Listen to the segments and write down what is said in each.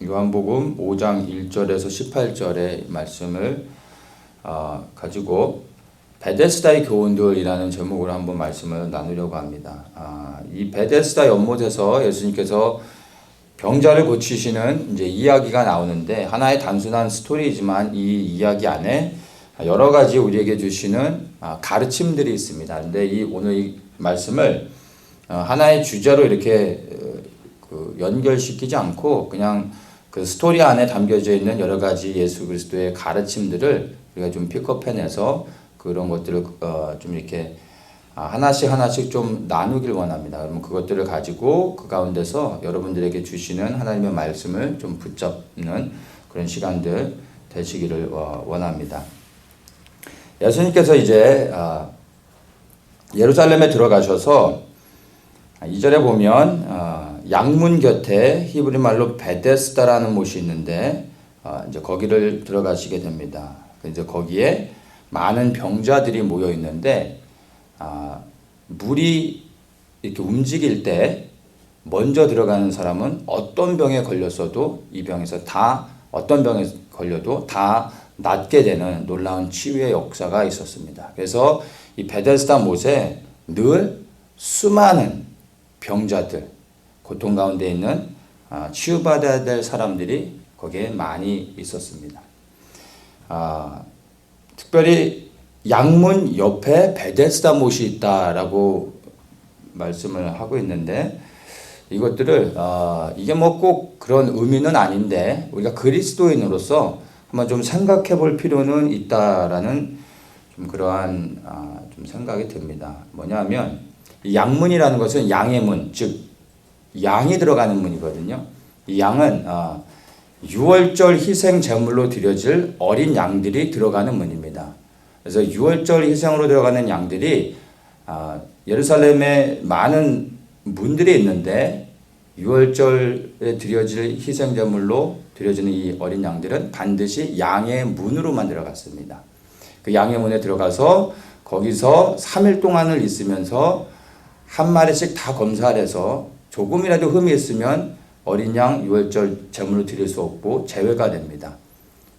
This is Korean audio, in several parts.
요한복음 5장 1절에서 18절의 말씀을 가지고 베데스다의 교훈들이라는 제목으로 한번 말씀을 나누려고 합니다. 이 베데스다 연못에서 예수님께서 병자를 고치시는 이제 이야기가 나오는데 하나의 단순한 스토리이지만 이 이야기 안에 여러 가지 우리에게 주시는 가르침들이 있습니다. 근데 오늘 이 말씀을 하나의 주제로 이렇게 연결시키지 않고 그냥 그 스토리 안에 담겨져 있는 여러 가지 예수 그리스도의 가르침들을 우리가 좀 픽업해내서 그런 것들을 좀 이렇게 하나씩 좀 나누길 원합니다. 그러면 그것들을 가지고 그 가운데서 여러분들에게 주시는 하나님의 말씀을 좀 붙잡는 그런 시간들 되시기를 원합니다. 예수님께서 이제 예루살렘에 들어가셔서 2절에 보면 양문 곁에 히브리 말로 베데스다라는 못이 있는데 이제 거기를 들어가시게 됩니다. 이제 거기에 많은 병자들이 모여 있는데 물이 이렇게 움직일 때 먼저 들어가는 사람은 어떤 병에 걸렸어도 이 병에서 다 어떤 병에 걸려도 다 낫게 되는 놀라운 치유의 역사가 있었습니다. 그래서 이 베데스다 못에 늘 수많은 병자들, 고통 가운데 있는 치유받아야 될 사람들이 거기에 많이 있었습니다. 특별히 양문 옆에 베데스다 못이 있다라고 말씀을 하고 있는데 이것들을 이게 뭐 꼭 그런 의미는 아닌데 우리가 그리스도인으로서 한번 좀 생각해 볼 필요는 있다라는 좀 그러한 좀 생각이 듭니다. 뭐냐면 이 양문이라는 것은 양의 문, 즉 양이 들어가는 문이거든요. 이 양은 유월절 희생 제물로 드려질 어린 양들이 들어가는 문입니다. 그래서 유월절 희생으로 들어가는 양들이 예루살렘에 많은 문들이 있는데 유월절에 드려질 희생 제물로 드려지는 이 어린 양들은 반드시 양의 문으로만 들어갔습니다. 그 양의 문에 들어가서 거기서 3일 동안을 있으면서 한 마리씩 다 검사를 해서 조금이라도 흠이 있으면 어린 양 유월절 제물로 드릴 수 없고 제외가 됩니다.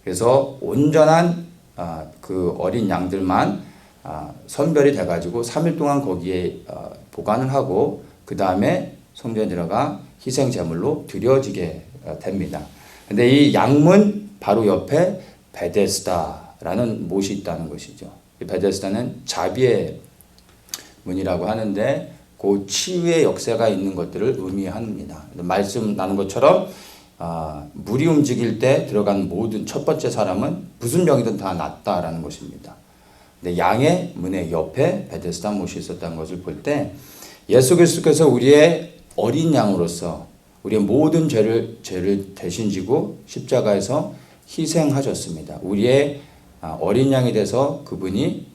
그래서 온전한 그 어린 양들만 선별이 돼가지고 3일 동안 거기에 보관을 하고 그 다음에 성전에 들어가 희생 제물로 드려지게 됩니다. 근데 이 양문 바로 옆에 베데스다라는 못이 있다는 것이죠. 이 베데스다는 자비의 문이라고 하는데 그 치유의 역사가 있는 것들을 의미합니다. 말씀 나눈 것처럼 물이 움직일 때 들어간 모든 첫 번째 사람은 무슨 병이든 다 낫다라는 것입니다. 근데 양의 문의 옆에 베데스다 못이 있었다는 것을 볼 때 예수 그리스도께서 우리의 어린 양으로서 우리의 모든 죄를 대신 지고 십자가에서 희생하셨습니다. 우리의 어린 양이 돼서 그분이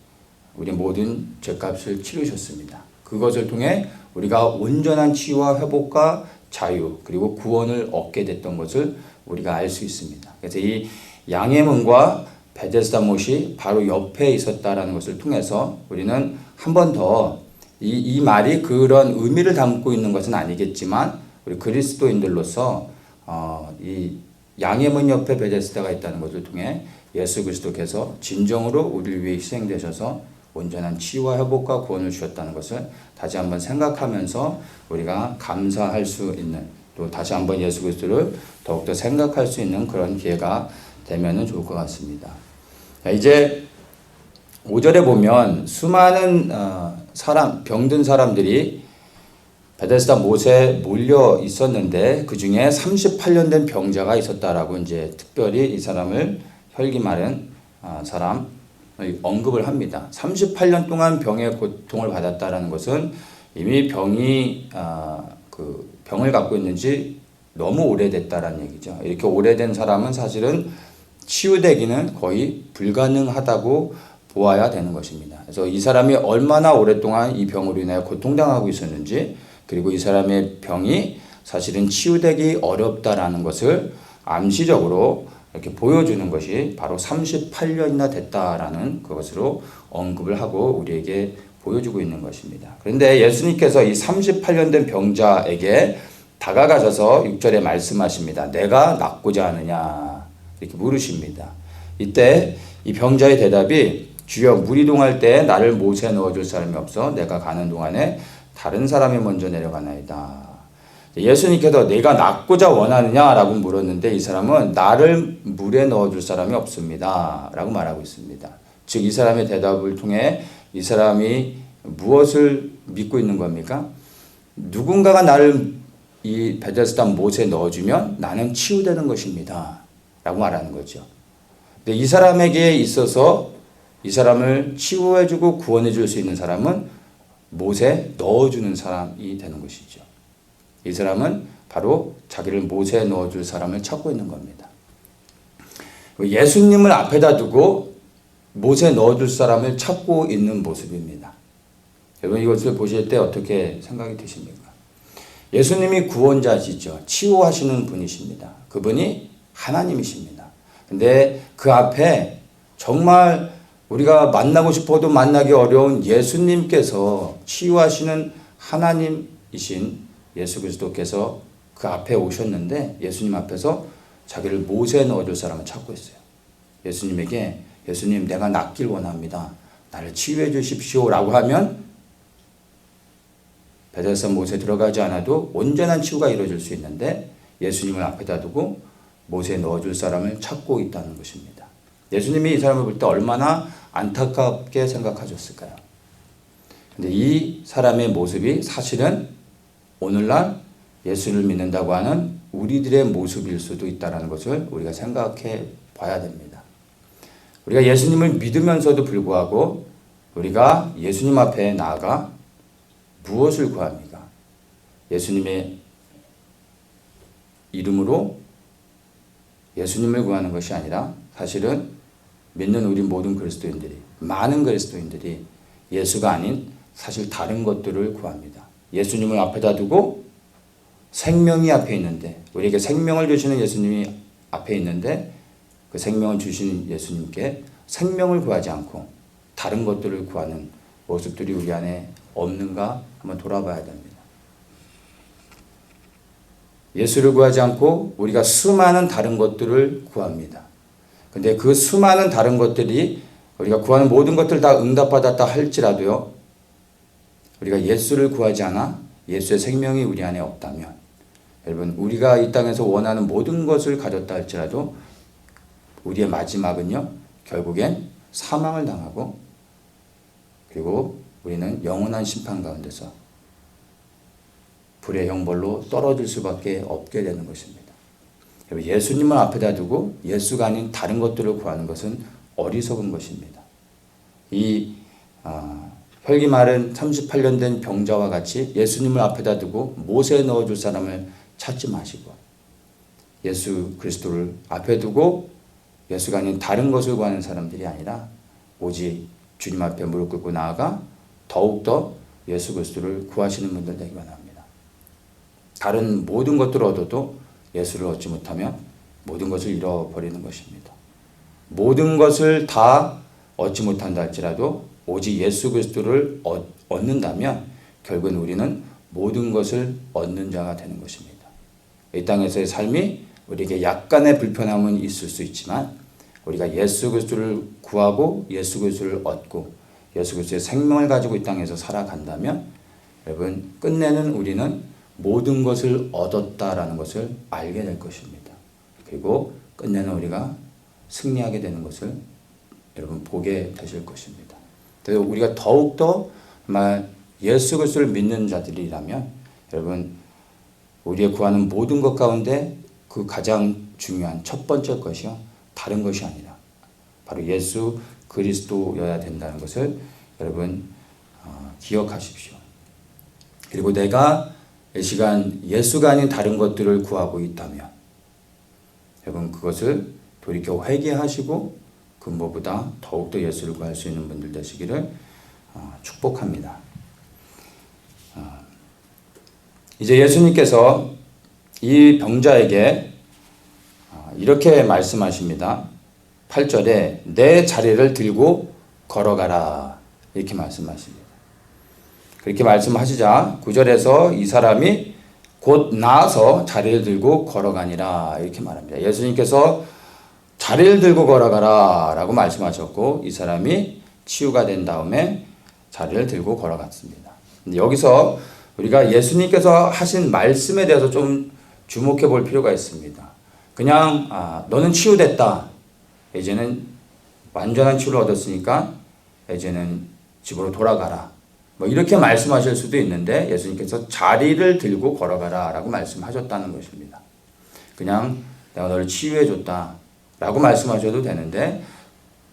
우리의 모든 죄값을 치르셨습니다. 그것을 통해 우리가 온전한 치유와 회복과 자유 그리고 구원을 얻게 됐던 것을 우리가 알 수 있습니다. 그래서 이 양의 문과 베데스다 못이 바로 옆에 있었다라는 것을 통해서 우리는 한 번 더 이 말이 그런 의미를 담고 있는 것은 아니겠지만 우리 그리스도인들로서 이 양의 문 옆에 베데스다가 있다는 것을 통해 예수 그리스도께서 진정으로 우리를 위해 희생되셔서 온전한 치유와 회복과 구원을 주셨다는 것을 다시 한번 생각하면서 우리가 감사할 수 있는 또 다시 한번 예수 그리스도를 더욱더 생각할 수 있는 그런 기회가 되면 좋을 것 같습니다. 이제 5절에 보면 수많은 병든 사람들이 베데스다 못에 몰려 있었는데 그 중에 38년 된 병자가 있었다라고 이제 특별히 이 사람을 혈기 마른 사람 언급을 합니다. 38년 동안 병의 고통을 받았다라는 것은 이미 병이 그 병을 갖고 있는지 너무 오래됐다라는 얘기죠. 이렇게 오래된 사람은 사실은 치유되기는 거의 불가능하다고 보아야 되는 것입니다. 그래서 이 사람이 얼마나 오랫동안 이 병으로 인하여 고통당하고 있었는지 그리고 이 사람의 병이 사실은 치유되기 어렵다라는 것을 암시적으로 이렇게 보여주는 것이 바로 38년이나 됐다라는 그것으로 언급을 하고 우리에게 보여주고 있는 것입니다. 그런데 예수님께서 이 38년 된 병자에게 다가가셔서 6절에 말씀하십니다. 내가 낫고자 하느냐 이렇게 물으십니다. 이때 이 병자의 대답이 주여 물이 동할 때 나를 못에 넣어줄 사람이 없어 내가 가는 동안에 다른 사람이 먼저 내려가나이다. 예수님께서 내가 낫고자 원하느냐라고 물었는데 이 사람은 나를 물에 넣어줄 사람이 없습니다 라고 말하고 있습니다. 즉 이 사람의 대답을 통해 이 사람이 무엇을 믿고 있는 겁니까? 누군가가 나를 이 베데스다 못에 넣어주면 나는 치유되는 것입니다 라고 말하는 거죠. 근데 이 사람에게 있어서 이 사람을 치유해주고 구원해줄 수 있는 사람은 못에 넣어주는 사람이 되는 것이죠. 이 사람은 바로 자기를 못에 넣어줄 사람을 찾고 있는 겁니다. 예수님을 앞에다 두고 못에 넣어줄 사람을 찾고 있는 모습입니다. 여러분 이것을 보실 때 어떻게 생각이 드십니까? 예수님이 구원자시죠. 치유하시는 분이십니다. 그분이 하나님이십니다. 근데 그 앞에 정말 우리가 만나고 싶어도 만나기 어려운 예수님께서 치유하시는 하나님이신 예수 그리스도께서 그 앞에 오셨는데 예수님 앞에서 자기를 못에 넣어줄 사람을 찾고 있어요. 예수님에게 예수님 내가 낫길 원합니다. 나를 치유해 주십시오 라고 하면 베데스다 못에 들어가지 않아도 온전한 치유가 이루어질 수 있는데 예수님을 앞에다 두고 못에 넣어줄 사람을 찾고 있다는 것입니다. 예수님이 이 사람을 볼 때 얼마나 안타깝게 생각하셨을까요? 근데 이 사람의 모습이 사실은 오늘날 예수를 믿는다고 하는 우리들의 모습일 수도 있다는 것을 우리가 생각해 봐야 됩니다. 우리가 예수님을 믿으면서도 불구하고 우리가 예수님 앞에 나아가 무엇을 구합니까? 예수님의 이름으로 예수님을 구하는 것이 아니라 사실은 믿는 우리 모든 그리스도인들이, 많은 그리스도인들이 예수가 아닌 사실 다른 것들을 구합니다. 예수님을 앞에다 두고 생명이 앞에 있는데, 우리에게 생명을 주시는 예수님이 앞에 있는데 그 생명을 주시는 예수님께 생명을 구하지 않고 다른 것들을 구하는 모습들이 우리 안에 없는가 한번 돌아봐야 됩니다. 예수를 구하지 않고 우리가 수많은 다른 것들을 구합니다. 근데 그 수많은 다른 것들이 우리가 구하는 모든 것들 다 응답받았다 할지라도요, 우리가 예수를 구하지 않아 예수의 생명이 우리 안에 없다면, 여러분 우리가 이 땅에서 원하는 모든 것을 가졌다 할지라도 우리의 마지막은요 결국엔 사망을 당하고 그리고 우리는 영원한 심판 가운데서 불의 형벌로 떨어질 수밖에 없게 되는 것입니다. 예수님을 앞에다 두고 예수가 아닌 다른 것들을 구하는 것은 어리석은 것입니다. 이 혈기 마른 38년 된 병자와 같이 예수님을 앞에다 두고 못에 넣어줄 사람을 찾지 마시고 예수 그리스도를 앞에 두고 예수가 아닌 다른 것을 구하는 사람들이 아니라 오직 주님 앞에 무릎 꿇고 나아가 더욱더 예수 그리스도를 구하시는 분들 되기 원합니다. 다른 모든 것들을 얻어도 예수를 얻지 못하면 모든 것을 잃어버리는 것입니다. 모든 것을 다 얻지 못한다 할지라도 오직 예수 그리스도를 얻는다면 결국은 우리는 모든 것을 얻는 자가 되는 것입니다. 이 땅에서의 삶이 우리에게 약간의 불편함은 있을 수 있지만 우리가 예수 그리스도를 구하고 예수 그리스도를 얻고 예수 그리스도의 생명을 가지고 이 땅에서 살아간다면 여러분 끝내는 우리는 모든 것을 얻었다라는 것을 알게 될 것입니다. 그리고 끝내는 우리가 승리하게 되는 것을 여러분 보게 되실 것입니다. 그래서 우리가 더욱더 예수 그리스도를 믿는 자들이라면 여러분 우리의 구하는 모든 것 가운데 그 가장 중요한 첫 번째 것이요 다른 것이 아니라 바로 예수 그리스도여야 된다는 것을 여러분 기억하십시오. 그리고 내가 이 시간 예수가 아닌 다른 것들을 구하고 있다면 여러분 그것을 돌이켜 회개하시고 근보보다 더욱더 예수를 구할 수 있는 분들 되시기를 축복합니다. 이제 예수님께서 이 병자에게 이렇게 말씀하십니다. 8절에 내 자리를 들고 걸어가라 이렇게 말씀하십니다. 그렇게 말씀하시자 9절에서 이 사람이 곧 나아서 자리를 들고 걸어가니라 이렇게 말합니다. 예수님께서 자리를 들고 걸어가라 라고 말씀하셨고 이 사람이 치유가 된 다음에 자리를 들고 걸어갔습니다. 근데 여기서 우리가 예수님께서 하신 말씀에 대해서 좀 주목해 볼 필요가 있습니다. 그냥 너는 치유됐다. 이제는 완전한 치유를 얻었으니까 이제는 집으로 돌아가라. 뭐 이렇게 말씀하실 수도 있는데 예수님께서 자리를 들고 걸어가라 라고 말씀하셨다는 것입니다. 그냥 내가 너를 치유해 줬다 라고 말씀하셔도 되는데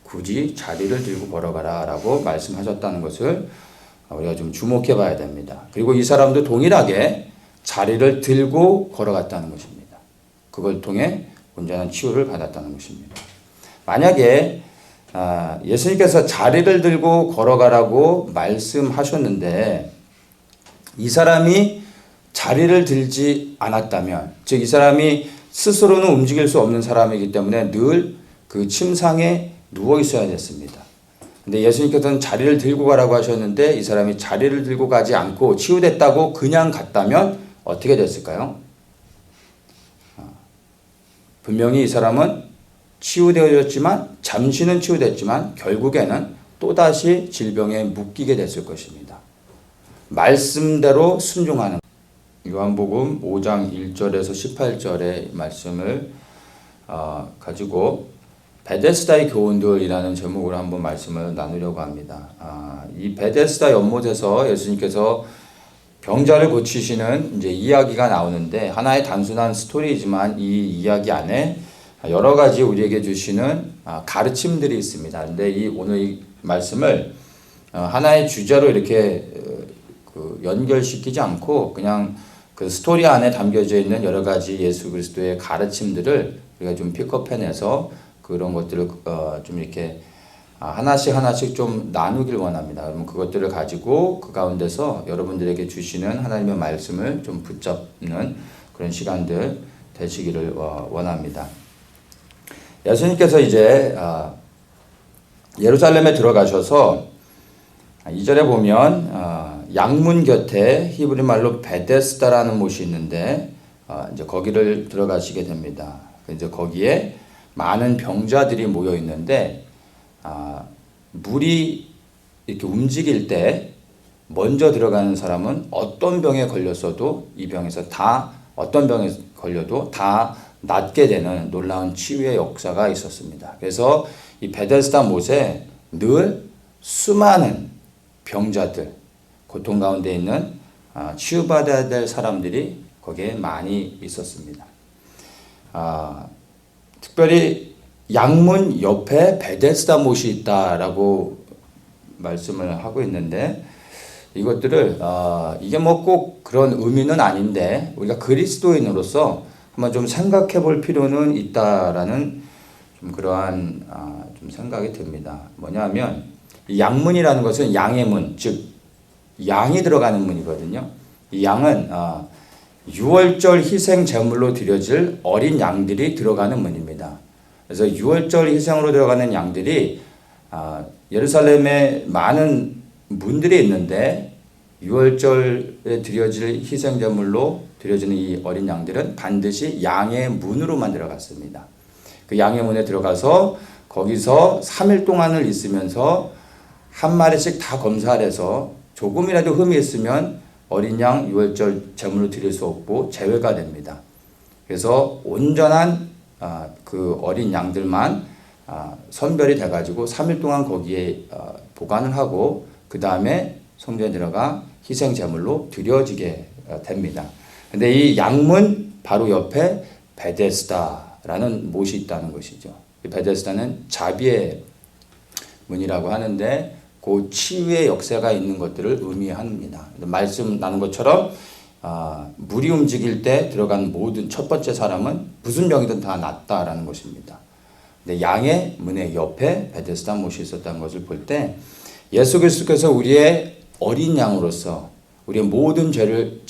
굳이 자리를 들고 걸어가라 라고 말씀하셨다는 것을 우리가 좀 주목해 봐야 됩니다. 그리고 이 사람도 동일하게 자리를 들고 걸어갔다는 것입니다. 그걸 통해 온전한 치유를 받았다는 것입니다. 만약에 예수님께서 자리를 들고 걸어가라고 말씀하셨는데 이 사람이 자리를 들지 않았다면, 즉 이 사람이 스스로는 움직일 수 없는 사람이기 때문에 늘 그 침상에 누워 있어야 됐습니다. 근데 예수님께서는 자리를 들고 가라고 하셨는데 이 사람이 자리를 들고 가지 않고 치유됐다고 그냥 갔다면 어떻게 됐을까요? 분명히 이 사람은 치유되어졌지만 잠시는 치유됐지만 결국에는 또다시 질병에 묶이게 됐을 것입니다. 말씀대로 순종하는 요한복음 5장 1절에서 18절의 말씀을 가지고 베데스다의 교훈들이라는 제목으로 한번 말씀을 나누려고 합니다. 이 베데스다 연못에서 예수님께서 병자를 고치시는 이제 이야기가 나오는데 하나의 단순한 스토리이지만 이 이야기 안에 여러 가지 우리에게 주시는 가르침들이 있습니다. 근데 오늘 이 말씀을 하나의 주제로 이렇게 연결시키지 않고 그냥 그 스토리 안에 담겨져 있는 여러 가지 예수 그리스도의 가르침들을 우리가 좀 픽업해내서 그런 것들을 좀 이렇게 하나씩 좀 나누길 원합니다. 그러면 그것들을 가지고 그 가운데서 여러분들에게 주시는 하나님의 말씀을 좀 붙잡는 그런 시간들 되시기를 원합니다. 예수님께서 이제 예루살렘에 들어가셔서 2절에 보면 양문 곁에 히브리 말로 베데스다라는 못이 있는데 이제 거기를 들어가시게 됩니다. 이제 거기에 많은 병자들이 모여 있는데 물이 이렇게 움직일 때 먼저 들어가는 사람은 어떤 병에 걸렸어도 이 병에서 다 어떤 병에 걸려도 다 낫게 되는 놀라운 치유의 역사가 있었습니다. 그래서 이 베데스다 못에 늘 수많은 병자들, 고통 가운데 있는 치유받아야 될 사람들이 거기에 많이 있었습니다. 특별히 양문 옆에 베데스다 못이 있다라고 말씀을 하고 있는데 이것들을 이게 뭐 꼭 그런 의미는 아닌데 우리가 그리스도인으로서 한번 좀 생각해 볼 필요는 있다라는 좀 그러한 좀 생각이 듭니다. 뭐냐면 이 양문이라는 것은 양의 문, 즉 양이 들어가는 문이거든요. 이 양은 유월절 희생 제물로 드려질 어린 양들이 들어가는 문입니다. 그래서 유월절 희생으로 들어가는 양들이 예루살렘에 많은 문들이 있는데 유월절에 드려질 희생 제물로 드려지는 이 어린 양들은 반드시 양의 문으로만 들어갔습니다. 그 양의 문에 들어가서 거기서 3일 동안을 있으면서 한 마리씩 다 검사를 해서 조금이라도 흠이 있으면 어린 양 유월절 제물로 드릴 수 없고 제외가 됩니다. 그래서 온전한 그 어린 양들만 선별이 돼가지고 3일 동안 거기에 보관을 하고 그 다음에 성전에 들어가 희생 제물로 드려지게 됩니다. 근데 이 양문 바로 옆에 베데스다라는 못이 있다는 것이죠. 이 베데스다는 자비의 문이라고 하는데 그 치유의 역사가 있는 것들을 의미합니다. 말씀 나눈 것처럼 물이 움직일 때 들어간 모든 첫 번째 사람은 무슨 병이든 다 낫다라는 것입니다. 근데 양의 문의 옆에 베데스다 못이 있었다는 것을 볼 때 예수 그리스도께서 우리의 어린 양으로서 우리의 모든 죄를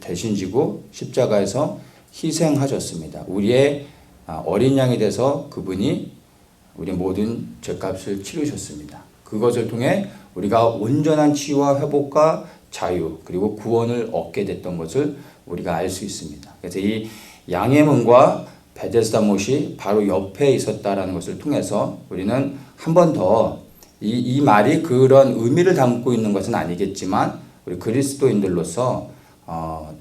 대신 지고 십자가에서 희생하셨습니다. 우리의 어린 양이 돼서 그분이 우리의 모든 죄값을 치르셨습니다. 그것을 통해 우리가 온전한 치유와 회복과 자유 그리고 구원을 얻게 됐던 것을 우리가 알 수 있습니다. 그래서 이 양의 문과 베데스다 못이 바로 옆에 있었다라는 것을 통해서 우리는 한 번 더 이 말이 그런 의미를 담고 있는 것은 아니겠지만 우리 그리스도인들로서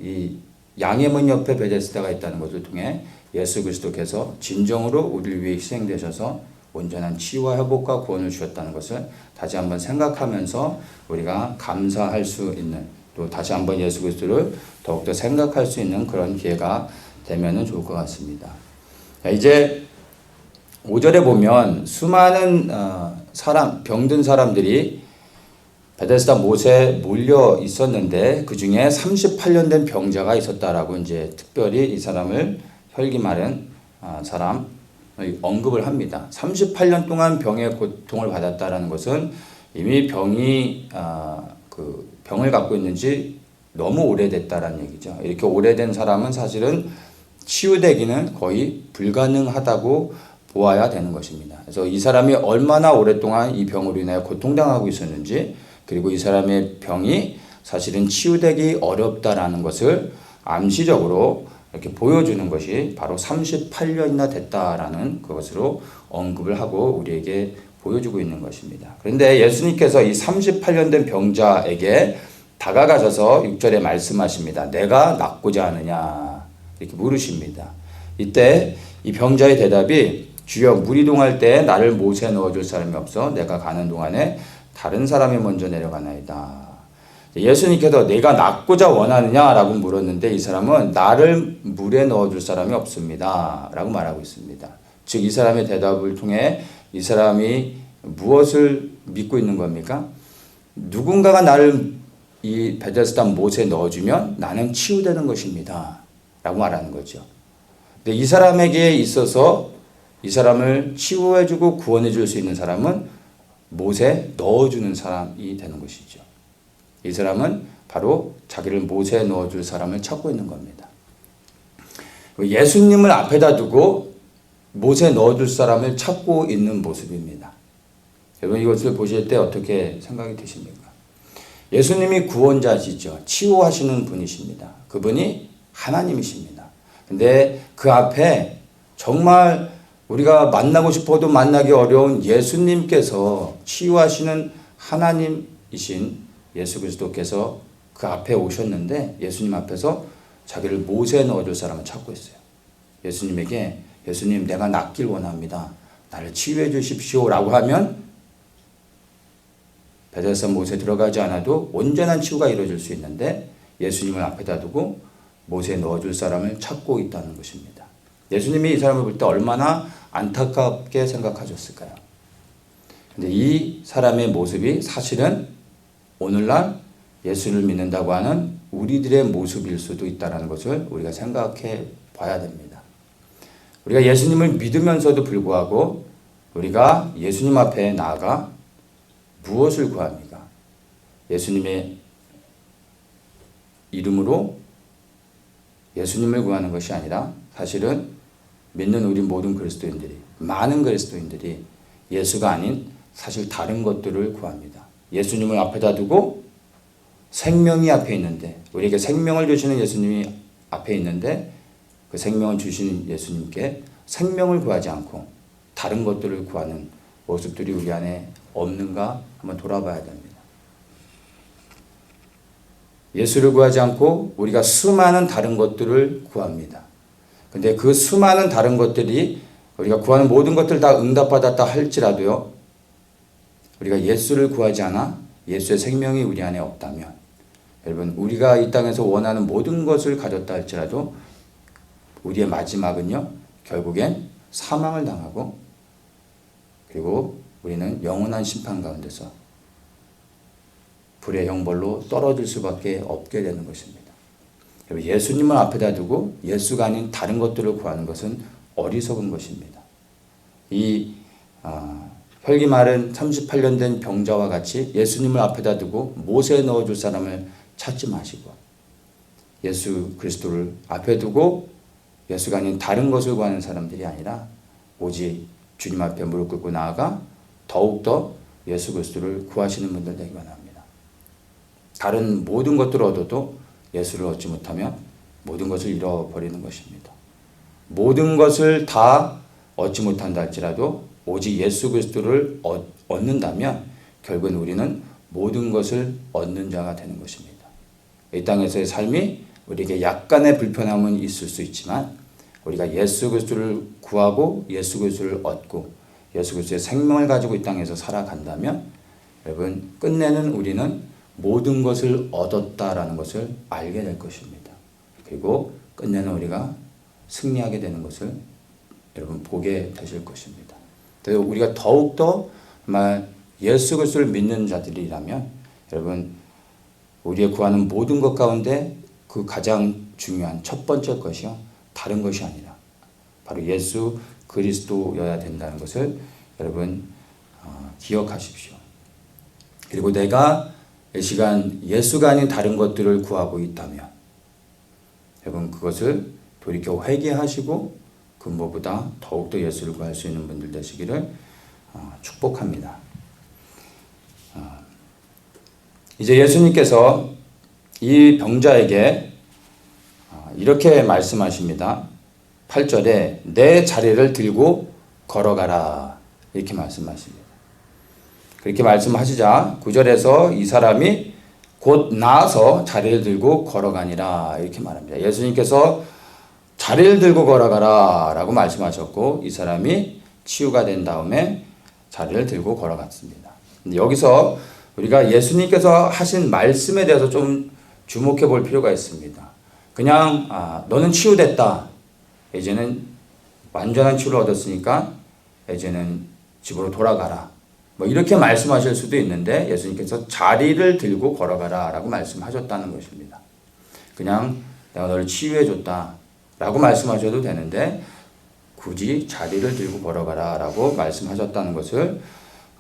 이 양의 문 옆에 베데스다가 있다는 것을 통해 예수 그리스도께서 진정으로 우리를 위해 희생되셔서 온전한 치유와 회복과 구원을 주셨다는 것을 다시 한번 생각하면서 우리가 감사할 수 있는, 또 다시 한번 예수 그리스도를 더욱더 생각할 수 있는 그런 기회가 되면 좋을 것 같습니다. 이제 5절에 보면 수많은 병든 사람들이 베데스다 못에 몰려 있었는데 그 중에 38년 된 병자가 있었다라고 이제 특별히 이 사람을 혈기 마른 사람 언급을 합니다. 38년 동안 병의 고통을 받았다라는 것은 이미 병이 병을 갖고 있는지 너무 오래됐다라는 얘기죠. 이렇게 오래된 사람은 사실은 치유되기는 거의 불가능하다고 보아야 되는 것입니다. 그래서 이 사람이 얼마나 오랫동안 이 병으로 인하여 고통당하고 있었는지, 그리고 이 사람의 병이 사실은 치유되기 어렵다라는 것을 암시적으로 이렇게 보여주는 것이 바로 38년이나 됐다라는 그것으로 언급을 하고 우리에게 보여주고 있는 것입니다. 그런데 예수님께서 이 38년 된 병자에게 다가가셔서 6절에 말씀하십니다. 내가 낫고자 하느냐 이렇게 물으십니다. 이때 이 병자의 대답이 주여 물 이동할 때 나를 못에 넣어줄 사람이 없어 내가 가는 동안에 다른 사람이 먼저 내려가나이다. 예수님께서 내가 낫고자 원하느냐라고 물었는데 이 사람은 나를 물에 넣어줄 사람이 없습니다 라고 말하고 있습니다. 즉 이 사람의 대답을 통해 이 사람이 무엇을 믿고 있는 겁니까? 누군가가 나를 이 베데스다 못에 넣어주면 나는 치유되는 것입니다 라고 말하는 거죠. 근데 이 사람에게 있어서 이 사람을 치유해주고 구원해줄 수 있는 사람은 못에 넣어주는 사람이 되는 것이죠. 이 사람은 바로 자기를 못에 넣어줄 사람을 찾고 있는 겁니다. 예수님을 앞에다 두고 못에 넣어줄 사람을 찾고 있는 모습입니다. 여러분 이것을 보실 때 어떻게 생각이 드십니까? 예수님이 구원자시죠. 치유하시는 분이십니다. 그분이 하나님이십니다. 근데 그 앞에 정말 우리가 만나고 싶어도 만나기 어려운 예수님께서 치유하시는 하나님이신 예수 그리스도께서 그 앞에 오셨는데 예수님 앞에서 자기를 못에 넣어줄 사람을 찾고 있어요. 예수님에게 예수님 내가 낫길 원합니다. 나를 치유해 주십시오 라고 하면 베데스다 못에 들어가지 않아도 온전한 치유가 이루어질 수 있는데 예수님을 앞에다 두고 못에 넣어줄 사람을 찾고 있다는 것입니다. 예수님이 이 사람을 볼 때 얼마나 안타깝게 생각하셨을까요? 근데 이 사람의 모습이 사실은 오늘날 예수를 믿는다고 하는 우리들의 모습일 수도 있다는 것을 우리가 생각해 봐야 됩니다. 우리가 예수님을 믿으면서도 불구하고 우리가 예수님 앞에 나아가 무엇을 구합니까? 예수님의 이름으로 예수님을 구하는 것이 아니라 사실은 믿는 우리 모든 그리스도인들이, 많은 그리스도인들이 예수가 아닌 사실 다른 것들을 구합니다. 예수님을 앞에다 두고 생명이 앞에 있는데, 우리에게 생명을 주시는 예수님이 앞에 있는데 그 생명을 주시는 예수님께 생명을 구하지 않고 다른 것들을 구하는 모습들이 우리 안에 없는가 한번 돌아봐야 됩니다. 예수를 구하지 않고 우리가 수많은 다른 것들을 구합니다. 근데 그 수많은 다른 것들이 우리가 구하는 모든 것들 다 응답받았다 할지라도요, 우리가 예수를 구하지 않아 예수의 생명이 우리 안에 없다면, 여러분 우리가 이 땅에서 원하는 모든 것을 가졌다 할지라도 우리의 마지막은요 결국엔 사망을 당하고 그리고 우리는 영원한 심판 가운데서 불의 형벌로 떨어질 수밖에 없게 되는 것입니다. 예수님을 앞에다 두고 예수가 아닌 다른 것들을 구하는 것은 어리석은 것입니다. 이 혈기 마른 38년 된 병자와 같이 예수님을 앞에다 두고 못에 넣어줄 사람을 찾지 마시고 예수 그리스도를 앞에 두고 예수가 아닌 다른 것을 구하는 사람들이 아니라 오직 주님 앞에 무릎 꿇고 나아가 더욱더 예수 그리스도를 구하시는 분들 되기 원합니다. 다른 모든 것들을 얻어도 예수를 얻지 못하면 모든 것을 잃어버리는 것입니다. 모든 것을 다 얻지 못한다 할지라도 오직 예수 그리스도를 얻는다면 결국은 우리는 모든 것을 얻는 자가 되는 것입니다. 이 땅에서의 삶이 우리에게 약간의 불편함은 있을 수 있지만 우리가 예수 그리스도를 구하고 예수 그리스도를 얻고 예수 그리스도의 생명을 가지고 이 땅에서 살아간다면 여러분 끝내는 우리는 모든 것을 얻었다라는 것을 알게 될 것입니다. 그리고 끝내는 우리가 승리하게 되는 것을 여러분 보게 되실 것입니다. 그래서 우리가 더욱더 정말 예수 그리스도를 믿는 자들이라면 여러분 우리의 구하는 모든 것 가운데 그 가장 중요한 첫 번째 것이요 다른 것이 아니라 바로 예수 그리스도여야 된다는 것을 여러분 기억하십시오. 그리고 내가 이 시간 예수가 아닌 다른 것들을 구하고 있다면 여러분 그것을 돌이켜 회개하시고 그 무엇보다 더욱더 예수를 구할 수 있는 분들 되시기를 축복합니다. 이제 예수님께서 이 병자에게 이렇게 말씀하십니다. 8절에 내 자리를 들고 걸어가라 이렇게 말씀하십니다. 그렇게 말씀하시자 9절에서 이 사람이 곧 나아서 자리를 들고 걸어가니라 이렇게 말합니다. 예수님께서 자리를 들고 걸어가라 라고 말씀하셨고 이 사람이 치유가 된 다음에 자리를 들고 걸어갔습니다. 근데 여기서 우리가 예수님께서 하신 말씀에 대해서 좀 주목해 볼 필요가 있습니다. 그냥 너는 치유됐다. 이제는 완전한 치유를 얻었으니까 이제는 집으로 돌아가라. 뭐 이렇게 말씀하실 수도 있는데 예수님께서 자리를 들고 걸어가라 라고 말씀하셨다는 것입니다. 그냥 내가 너를 치유해 줬다 라고 말씀하셔도 되는데 굳이 자리를 들고 걸어가라 라고 말씀하셨다는 것을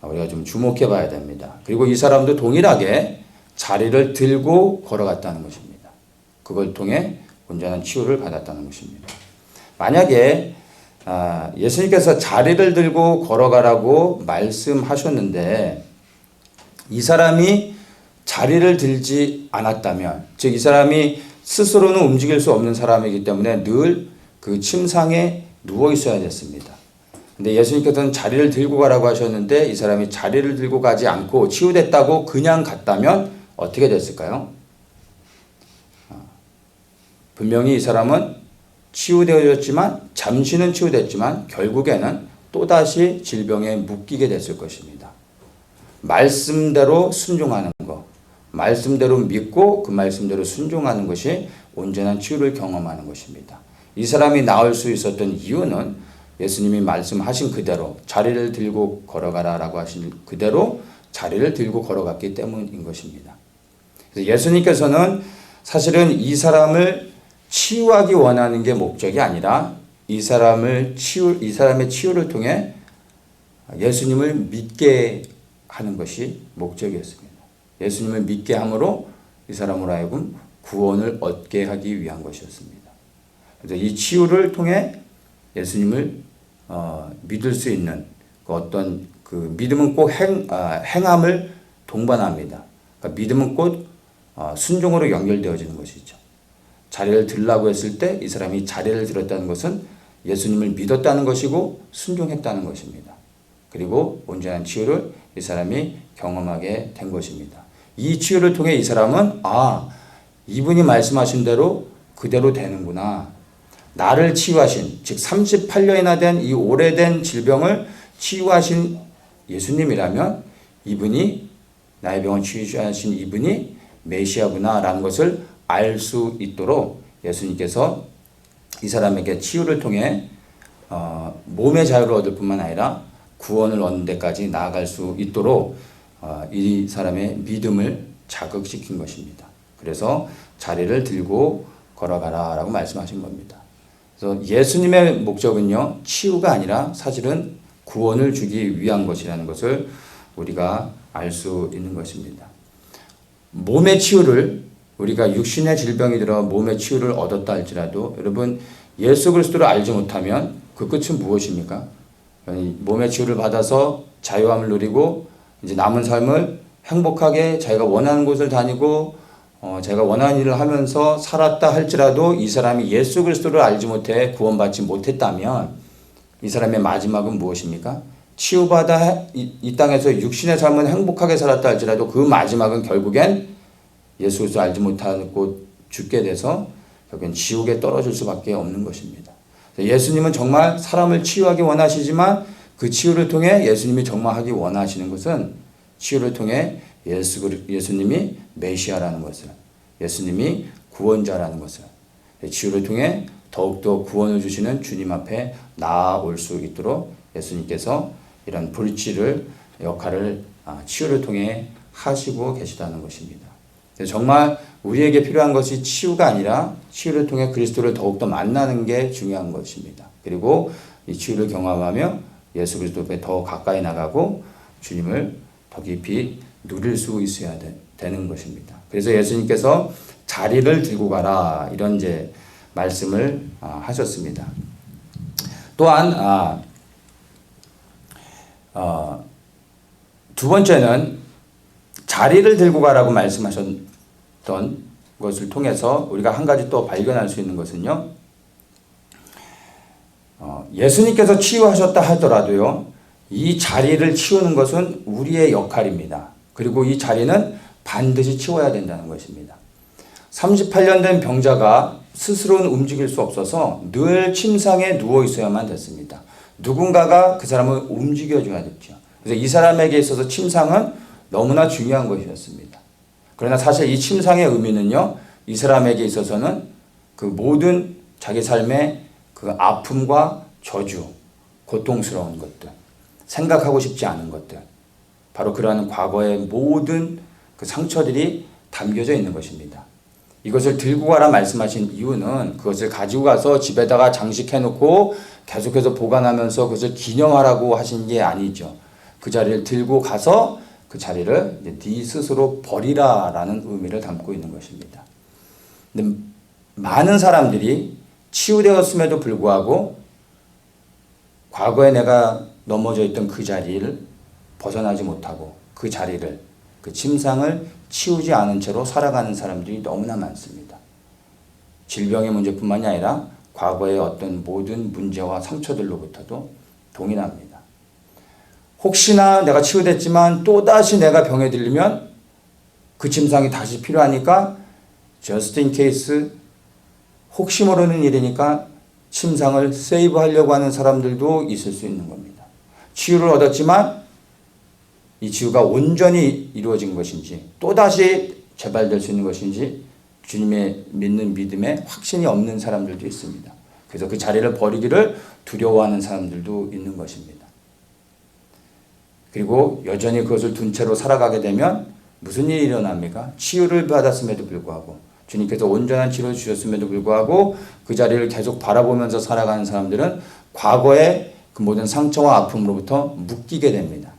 우리가 좀 주목해 봐야 됩니다. 그리고 이 사람도 동일하게 자리를 들고 걸어갔다는 것입니다. 그걸 통해 온전한 치유를 받았다는 것입니다. 만약에 예수님께서 자리를 들고 걸어가라고 말씀하셨는데 이 사람이 자리를 들지 않았다면 즉 이 사람이 스스로는 움직일 수 없는 사람이기 때문에 늘 그 침상에 누워 있어야 됐습니다. 근데 예수님께서는 자리를 들고 가라고 하셨는데 이 사람이 자리를 들고 가지 않고 치유됐다고 그냥 갔다면 어떻게 됐을까요? 분명히 이 사람은 치유되어졌지만 잠시는 치유됐지만 결국에는 또다시 질병에 묶이게 됐을 것입니다. 말씀대로 순종하는 것, 말씀대로 믿고 그 말씀대로 순종하는 것이 온전한 치유를 경험하는 것입니다. 이 사람이 나을 수 있었던 이유는 예수님이 말씀하신 그대로 자리를 들고 걸어가라 라고 하신 그대로 자리를 들고 걸어갔기 때문인 것입니다. 그래서 예수님께서는 사실은 이 사람을 치유하기 원하는 게 목적이 아니라 이 사람의 치유를 통해 예수님을 믿게 하는 것이 목적이었습니다. 예수님을 믿게 함으로 이 사람으로 하여금 구원을 얻게 하기 위한 것이었습니다. 그래서 이 치유를 통해 예수님을 믿을 수 있는 그 어떤 그 믿음은 꼭 행함을 동반합니다. 그러니까 믿음은 꼭 순종으로 연결되어지는 것이죠. 자리를 들라고 했을 때 이 사람이 자리를 들었다는 것은 예수님을 믿었다는 것이고 순종했다는 것입니다. 그리고 온전한 치유를 이 사람이 경험하게 된 것입니다. 이 치유를 통해 이 사람은 이분이 말씀하신 대로 그대로 되는구나. 나를 치유하신 즉 38년이나 된 이 오래된 질병을 치유하신 예수님이라면 이분이 나의 병을 치유하신 이분이 메시아구나 라는 것을 알 수 있도록 예수님께서 이 사람에게 치유를 통해 몸의 자유를 얻을 뿐만 아니라 구원을 얻는 데까지 나아갈 수 있도록 이 사람의 믿음을 자극시킨 것입니다. 그래서 자리를 들고 걸어가라 라고 말씀하신 겁니다. 그래서 예수님의 목적은요 치유가 아니라 사실은 구원을 주기 위한 것이라는 것을 우리가 알 수 있는 것입니다. 몸의 치유를 우리가 육신의 질병이 들어 몸의 치유를 얻었다 할지라도 여러분 예수 그리스도를 알지 못하면 그 끝은 무엇입니까? 몸의 치유를 받아서 자유함을 누리고 이제 남은 삶을 행복하게 자기가 원하는 곳을 다니고 제가 원하는 일을 하면서 살았다 할지라도 이 사람이 예수 그리스도를 알지 못해 구원받지 못했다면 이 사람의 마지막은 무엇입니까? 치유받아 이 땅에서 육신의 삶은 행복하게 살았다 할지라도 그 마지막은 결국엔 예수 그리스도 알지 못하고 죽게 돼서 결국엔 지옥에 떨어질 수밖에 없는 것입니다. 예수님은 정말 사람을 치유하기 원하시지만 그 치유를 통해 예수님이 정말 하기 원하시는 것은 치유를 통해 예수님이 메시아라는 것을, 예수님이 구원자라는 것을, 치유를 통해 더욱더 구원을 주시는 주님 앞에 나아올 수 있도록 예수님께서 이런 불치를 역할을 치유를 통해 하시고 계시다는 것입니다. 정말 우리에게 필요한 것이 치유가 아니라 치유를 통해 그리스도를 더욱더 만나는 게 중요한 것입니다. 그리고 이 치유를 경험하며 예수 그리스도께 더 가까이 나가고 주님을 더 깊이 누릴 수 있어야 되는 것입니다. 그래서 예수님께서 자리를 들고 가라 이런 이제 말씀을 하셨습니다. 또한 두 번째는 자리를 들고 가라고 말씀하셨던 것을 통해서 우리가 한 가지 또 발견할 수 있는 것은요. 예수님께서 치유하셨다 하더라도요. 이 자리를 치우는 것은 우리의 역할입니다. 그리고 이 자리는 반드시 치워야 된다는 것입니다. 38년 된 병자가 스스로는 움직일 수 없어서 늘 침상에 누워 있어야만 됐습니다. 누군가가 그 사람을 움직여줘야 됐죠. 그래서 이 사람에게 있어서 침상은 너무나 중요한 것이었습니다. 그러나 사실 이 침상의 의미는요, 이 사람에게 있어서는 그 모든 자기 삶의 그 아픔과 저주, 고통스러운 것들, 생각하고 싶지 않은 것들, 바로 그러한 과거의 모든 그 상처들이 담겨져 있는 것입니다. 이것을 들고 가라 말씀하신 이유는 그것을 가지고 가서 집에다가 장식해 놓고 계속해서 보관하면서 그것을 기념하라고 하신 게 아니죠. 그 자리를 들고 가서 그 자리를 이제 네 스스로 버리라라는 의미를 담고 있는 것입니다. 근데 많은 사람들이 치유되었음에도 불구하고 과거에 내가 넘어져 있던 그 자리를 벗어나지 못하고 그 자리를, 그 침상을 치우지 않은 채로 살아가는 사람들이 너무나 많습니다. 질병의 문제뿐만이 아니라 과거의 어떤 모든 문제와 상처들로부터도 동일합니다. 혹시나 내가 치유됐지만 또다시 내가 병에 들리면 그 침상이 다시 필요하니까 just in case, 혹시 모르는 일이니까 침상을 세이브하려고 하는 사람들도 있을 수 있는 겁니다. 치유를 얻었지만 이 치유가 온전히 이루어진 것인지 또다시 재발될 수 있는 것인지 주님의 믿는 믿음에 확신이 없는 사람들도 있습니다. 그래서 그 자리를 버리기를 두려워하는 사람들도 있는 것입니다. 그리고 여전히 그것을 둔 채로 살아가게 되면 무슨 일이 일어납니까? 치유를 받았음에도 불구하고 주님께서 온전한 치료를 주셨음에도 불구하고 그 자리를 계속 바라보면서 살아가는 사람들은 과거의 그 모든 상처와 아픔으로부터 묶이게 됩니다.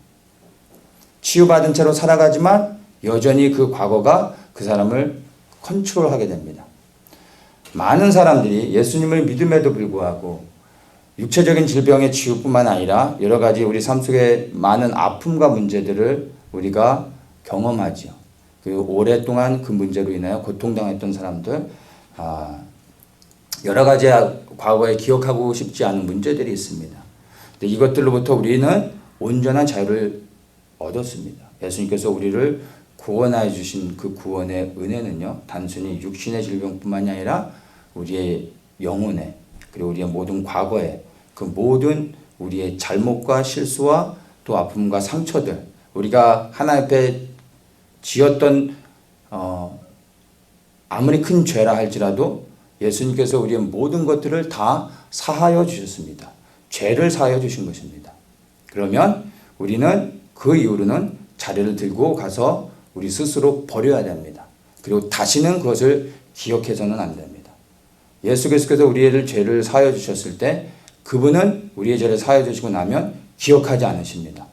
치유받은 채로 살아가지만 여전히 그 과거가 그 사람을 컨트롤하게 됩니다. 많은 사람들이 예수님을 믿음에도 불구하고 육체적인 질병의 치유뿐만 아니라 여러 가지 우리 삶 속에 많은 아픔과 문제들을 우리가 경험하죠. 그리고 오랫동안 그 문제로 인하여 고통당했던 사람들, 여러 가지 과거에 기억하고 싶지 않은 문제들이 있습니다. 근데 이것들로부터 우리는 온전한 자유를 얻었습니다. 예수님께서 우리를 구원하여 주신 그 구원의 은혜는요, 단순히 육신의 질병뿐만이 아니라 우리의 영혼의, 그리고 우리의 모든 과거의 그 모든 우리의 잘못과 실수와 또 아픔과 상처들, 우리가 하나님 앞에 지었던 아무리 큰 죄라 할지라도 예수님께서 우리의 모든 것들을 다 사하여 주셨습니다. 죄를 사하여 주신 것입니다. 그러면 우리는 그 이후로는 자리를 들고 가서 우리 스스로 버려야 됩니다. 그리고 다시는 그것을 기억해서는 안 됩니다. 예수께서 우리의 죄를 사하여 주셨을 때 그분은 우리의 죄를 사하여 주시고 나면 기억하지 않으십니다.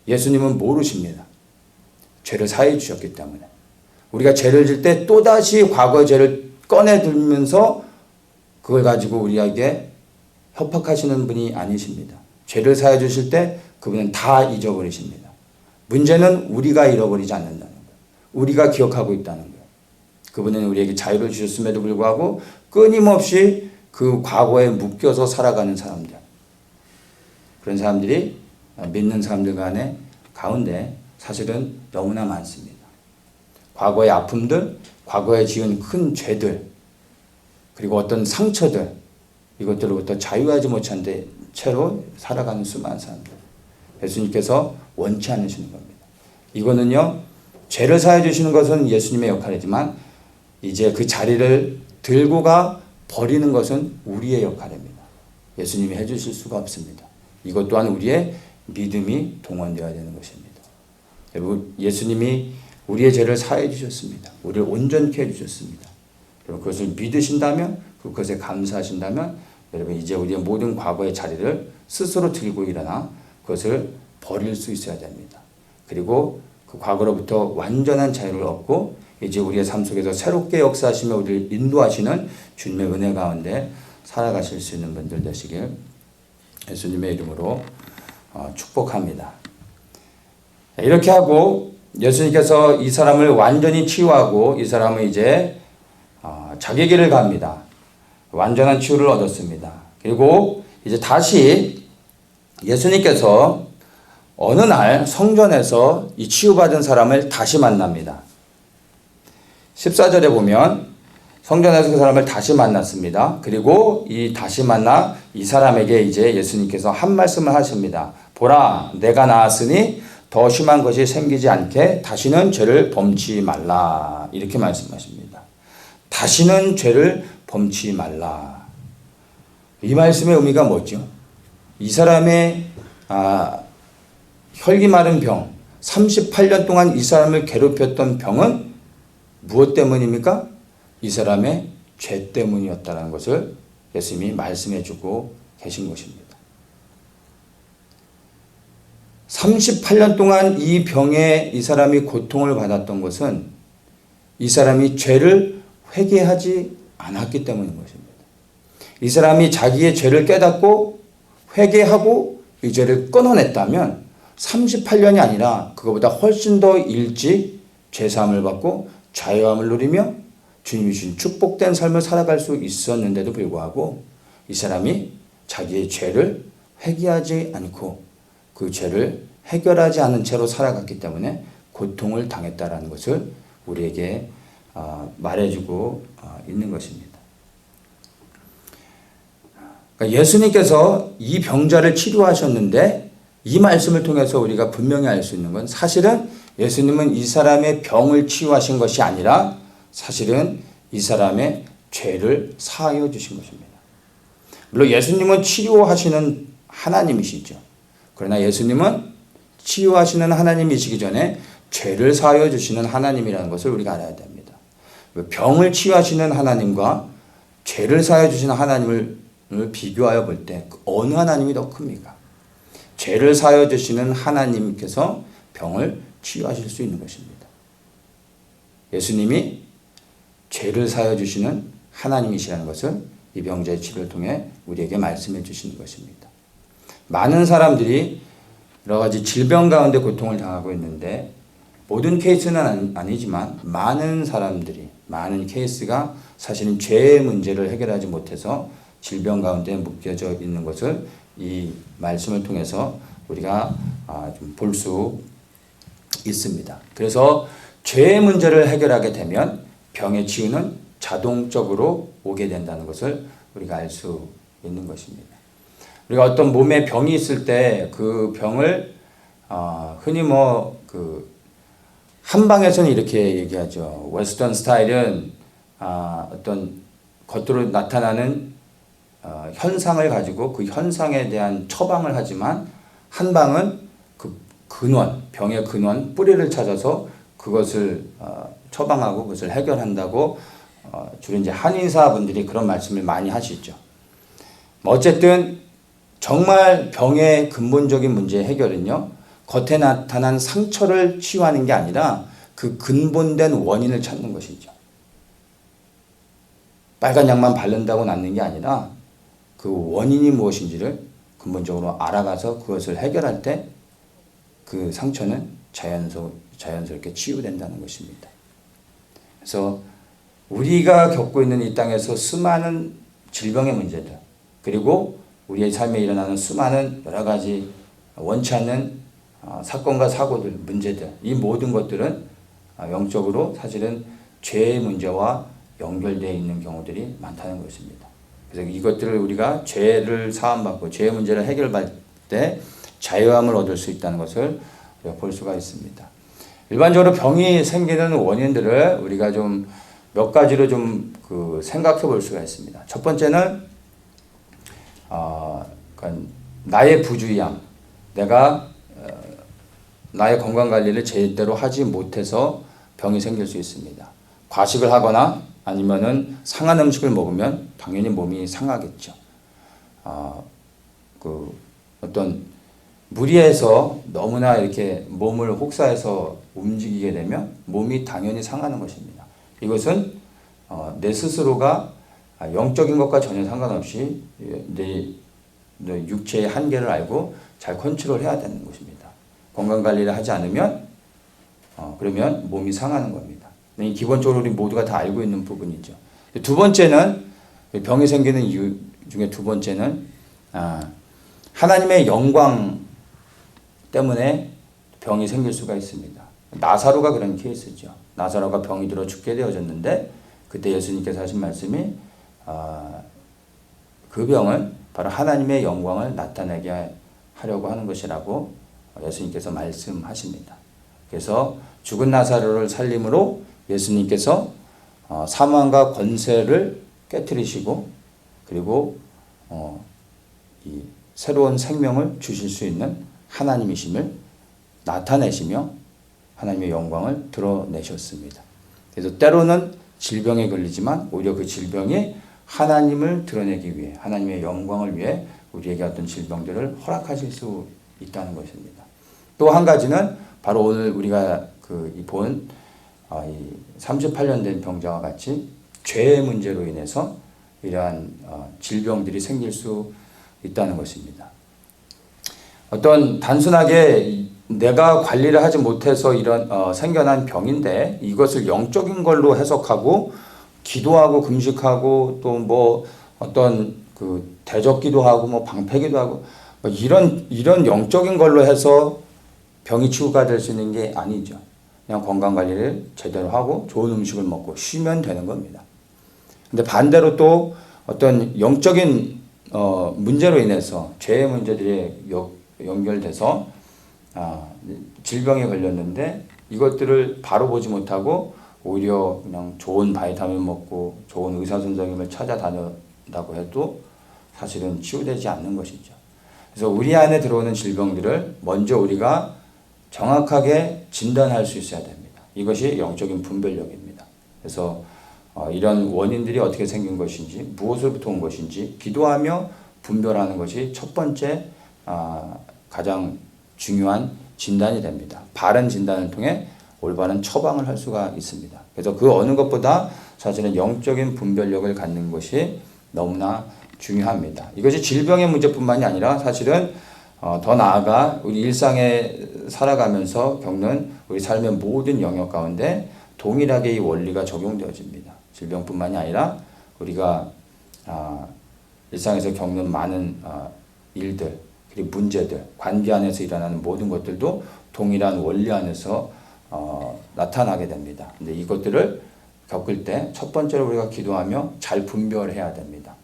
예수님은 모르십니다. 죄를 사하여 주셨기 때문에. 우리가 죄를 질 때 또다시 과거의 죄를 꺼내 들면서 그걸 가지고 우리에게 협박하시는 분이 아니십니다. 죄를 사하여 주실 때 그분은 다 잊어버리십니다. 문제는 우리가 잃어버리지 않는다는 거예요. 우리가 기억하고 있다는 거예요. 그분은 우리에게 자유를 주셨음에도 불구하고 끊임없이 그 과거에 묶여서 살아가는 사람들, 그런 사람들이 믿는 사람들 간에 가운데 사실은 너무나 많습니다. 과거의 아픔들, 과거에 지은 큰 죄들, 그리고 어떤 상처들, 이것들로부터 자유하지 못한 채로 살아가는 수많은 사람들. 예수님께서 원치 않으시는 겁니다. 이거는요, 죄를 사해 주시는 것은 예수님의 역할이지만 이제 그 자리를 들고 가 버리는 것은 우리의 역할입니다. 예수님이 해주실 수가 없습니다. 이것 또한 우리의 믿음이 동원되어야 되는 것입니다. 여러분, 예수님이 우리의 죄를 사해 주셨습니다. 우리를 온전케 해주셨습니다. 여러분, 그것을 믿으신다면, 그것에 감사하신다면, 여러분 이제 우리의 모든 과거의 자리를 스스로 들고 일어나 그것을 버릴 수 있어야 됩니다. 그리고 그 과거로부터 완전한 자유를 얻고 이제 우리의 삶 속에서 새롭게 역사하시며 우리를 인도하시는 주님의 은혜 가운데 살아가실 수 있는 분들 되시길 예수님의 이름으로 축복합니다. 이렇게 하고 예수님께서 이 사람을 완전히 치유하고 이 사람은 이제 자기 길을 갑니다. 완전한 치유를 얻었습니다. 그리고 이제 다시 예수님께서 어느 날 성전에서 이 치유받은 사람을 다시 만납니다. 14절에 보면 성전에서 그 사람을 다시 만났습니다. 그리고 이 다시 만나 이 사람에게 이제 예수님께서 한 말씀을 하십니다. 보라, 내가 나았으니 더 심한 것이 생기지 않게 다시는 죄를 범치 말라. 이렇게 말씀하십니다. 다시는 죄를 범치 말라. 이 말씀의 의미가 뭐죠? 이 사람의 혈기 마른 병, 38년 동안 이 사람을 괴롭혔던 병은 무엇 때문입니까? 이 사람의 죄 때문이었다는 것을 예수님이 말씀해 주고 계신 것입니다. 38년 동안 이 병에 이 사람이 고통을 받았던 것은 이 사람이 죄를 회개하지 않았기 때문인 것입니다. 이 사람이 자기의 죄를 깨닫고 회개하고 이 죄를 끊어냈다면 38년이 아니라 그것보다 훨씬 더 일찍 죄사함을 받고 자유함을 누리며 주님이 주신 축복된 삶을 살아갈 수 있었는데도 불구하고 이 사람이 자기의 죄를 회개하지 않고 그 죄를 해결하지 않은 채로 살아갔기 때문에 고통을 당했다라는 것을 우리에게 말해주고 있는 것입니다. 그러니까 예수님께서 이 병자를 치료하셨는데 이 말씀을 통해서 우리가 분명히 알 수 있는 건 사실은 예수님은 이 사람의 병을 치유하신 것이 아니라 사실은 이 사람의 죄를 사하여 주신 것입니다. 물론 예수님은 치료하시는 하나님이시죠. 그러나 예수님은 치유하시는 하나님이시기 전에 죄를 사하여 주시는 하나님이라는 것을 우리가 알아야 됩니다. 병을 치유하시는 하나님과 죄를 사하여 주시는 하나님을 비교하여 볼 때 어느 하나님이 더 큽니까? 죄를 사하여 주시는 하나님께서 병을 치유하실 수 있는 것입니다. 예수님이 죄를 사하여 주시는 하나님이시라는 것을 이 병자의 치료를 통해 우리에게 말씀해 주시는 것입니다. 많은 사람들이 여러 가지 질병 가운데 고통을 당하고 있는데 모든 케이스는 아니지만 많은 사람들이 많은 케이스가 사실은 죄의 문제를 해결하지 못해서 질병 가운데 묶여져 있는 것을 이 말씀을 통해서 우리가 좀 볼 수 있습니다. 그래서 죄의 문제를 해결하게 되면 병의 치유는 자동적으로 오게 된다는 것을 우리가 알 수 있는 것입니다. 우리가 어떤 몸에 병이 있을 때 그 병을 흔히 한방에서는 이렇게 얘기하죠. 웨스턴 스타일은 어떤 겉으로 나타나는 현상을 가지고 그 현상에 대한 처방을 하지만 한방은 그 근원, 병의 근원, 뿌리를 찾아서 그것을 처방하고 그것을 해결한다고 주로 이제 한의사분들이 그런 말씀을 많이 하시죠. 어쨌든 정말 병의 근본적인 문제의 해결은요, 겉에 나타난 상처를 치유하는 게 아니라 그 근본된 원인을 찾는 것이죠. 빨간 약만 바른다고 낫는 게 아니라 그 원인이 무엇인지를 근본적으로 알아가서 그것을 해결할 때 그 상처는 자연스럽게 치유된다는 것입니다. 그래서 우리가 겪고 있는 이 땅에서 수많은 질병의 문제들, 그리고 우리의 삶에 일어나는 수많은 여러 가지 원치 않는 사건과 사고들, 문제들, 이 모든 것들은 영적으로 사실은 죄의 문제와 연결되어 있는 경우들이 많다는 것입니다. 그래서 이것들을 우리가 죄를 사함받고 죄의 문제를 해결할 때 자유함을 얻을 수 있다는 것을 우리가 볼 수가 있습니다. 일반적으로 병이 생기는 원인들을 우리가 좀 몇 가지로 좀 생각해 볼 수가 있습니다. 첫 번째는 그러니까 나의 부주의함, 내가 나의 건강 관리를 제대로 하지 못해서 병이 생길 수 있습니다. 과식을 하거나 아니면은 상한 음식을 먹으면 당연히 몸이 상하겠죠. 어떤 무리해서 너무나 이렇게 몸을 혹사해서 움직이게 되면 몸이 당연히 상하는 것입니다. 이것은 내 스스로가 영적인 것과 전혀 상관없이 내 육체의 한계를 알고 잘 컨트롤해야 되는 것입니다. 건강관리를 하지 않으면 그러면 몸이 상하는 겁니다. 기본적으로 우리 모두가 다 알고 있는 부분이죠. 두 번째는 병이 생기는 이유 중에 두 번째는 하나님의 영광 때문에 병이 생길 수가 있습니다. 나사로가 그런 케이스죠. 나사로가 병이 들어 죽게 되어졌는데 그때 예수님께서 하신 말씀이 그 병은 바로 하나님의 영광을 나타내게 하려고 하는 것이라고 예수님께서 말씀하십니다. 그래서 죽은 나사로를 살림으로 예수님께서 사망과 권세를 깨트리시고 그리고 이 새로운 생명을 주실 수 있는 하나님이심을 나타내시며 하나님의 영광을 드러내셨습니다. 그래서 때로는 질병에 걸리지만 오히려 그 질병이 하나님을 드러내기 위해 하나님의 영광을 위해 우리에게 어떤 질병들을 허락하실 수 있다는 것입니다. 또 한 가지는 바로 오늘 우리가 본 38년 된 병자와 같이 죄의 문제로 인해서 이러한 질병들이 생길 수 있다는 것입니다. 어떤 단순하게 내가 관리를 하지 못해서 이런 생겨난 병인데 이것을 영적인 걸로 해석하고 기도하고 금식하고 또 뭐 어떤 대적기도 하고 뭐 방패기도 하고 뭐 이런 영적인 걸로 해서 병이 치유가 될 수 있는 게 아니죠. 그냥 건강 관리를 제대로 하고 좋은 음식을 먹고 쉬면 되는 겁니다. 근데 반대로 또 어떤 영적인 문제로 인해서 죄의 문제들이 연결돼서 질병에 걸렸는데 이것들을 바로 보지 못하고 오히려 그냥 좋은 바이타민 먹고 좋은 의사 선생님을 찾아다닌다고 해도 사실은 치유되지 않는 것이죠. 그래서 우리 안에 들어오는 질병들을 먼저 우리가 정확하게 진단할 수 있어야 됩니다. 이것이 영적인 분별력입니다. 그래서 이런 원인들이 어떻게 생긴 것인지 무엇으로부터 온 것인지 기도하며 분별하는 것이 첫 번째 가장 중요한 진단이 됩니다. 바른 진단을 통해 올바른 처방을 할 수가 있습니다. 그래서 그 어느 것보다 사실은 영적인 분별력을 갖는 것이 너무나 중요합니다. 이것이 질병의 문제뿐만이 아니라 사실은 더 나아가 우리 일상에 살아가면서 겪는 우리 삶의 모든 영역 가운데 동일하게 이 원리가 적용되어집니다. 질병뿐만이 아니라 우리가 일상에서 겪는 많은 일들 그리고 문제들, 관계 안에서 일어나는 모든 것들도 동일한 원리 안에서 나타나게 됩니다. 근데 이것들을 겪을 때 첫 번째로 우리가 기도하며 잘 분별해야 됩니다.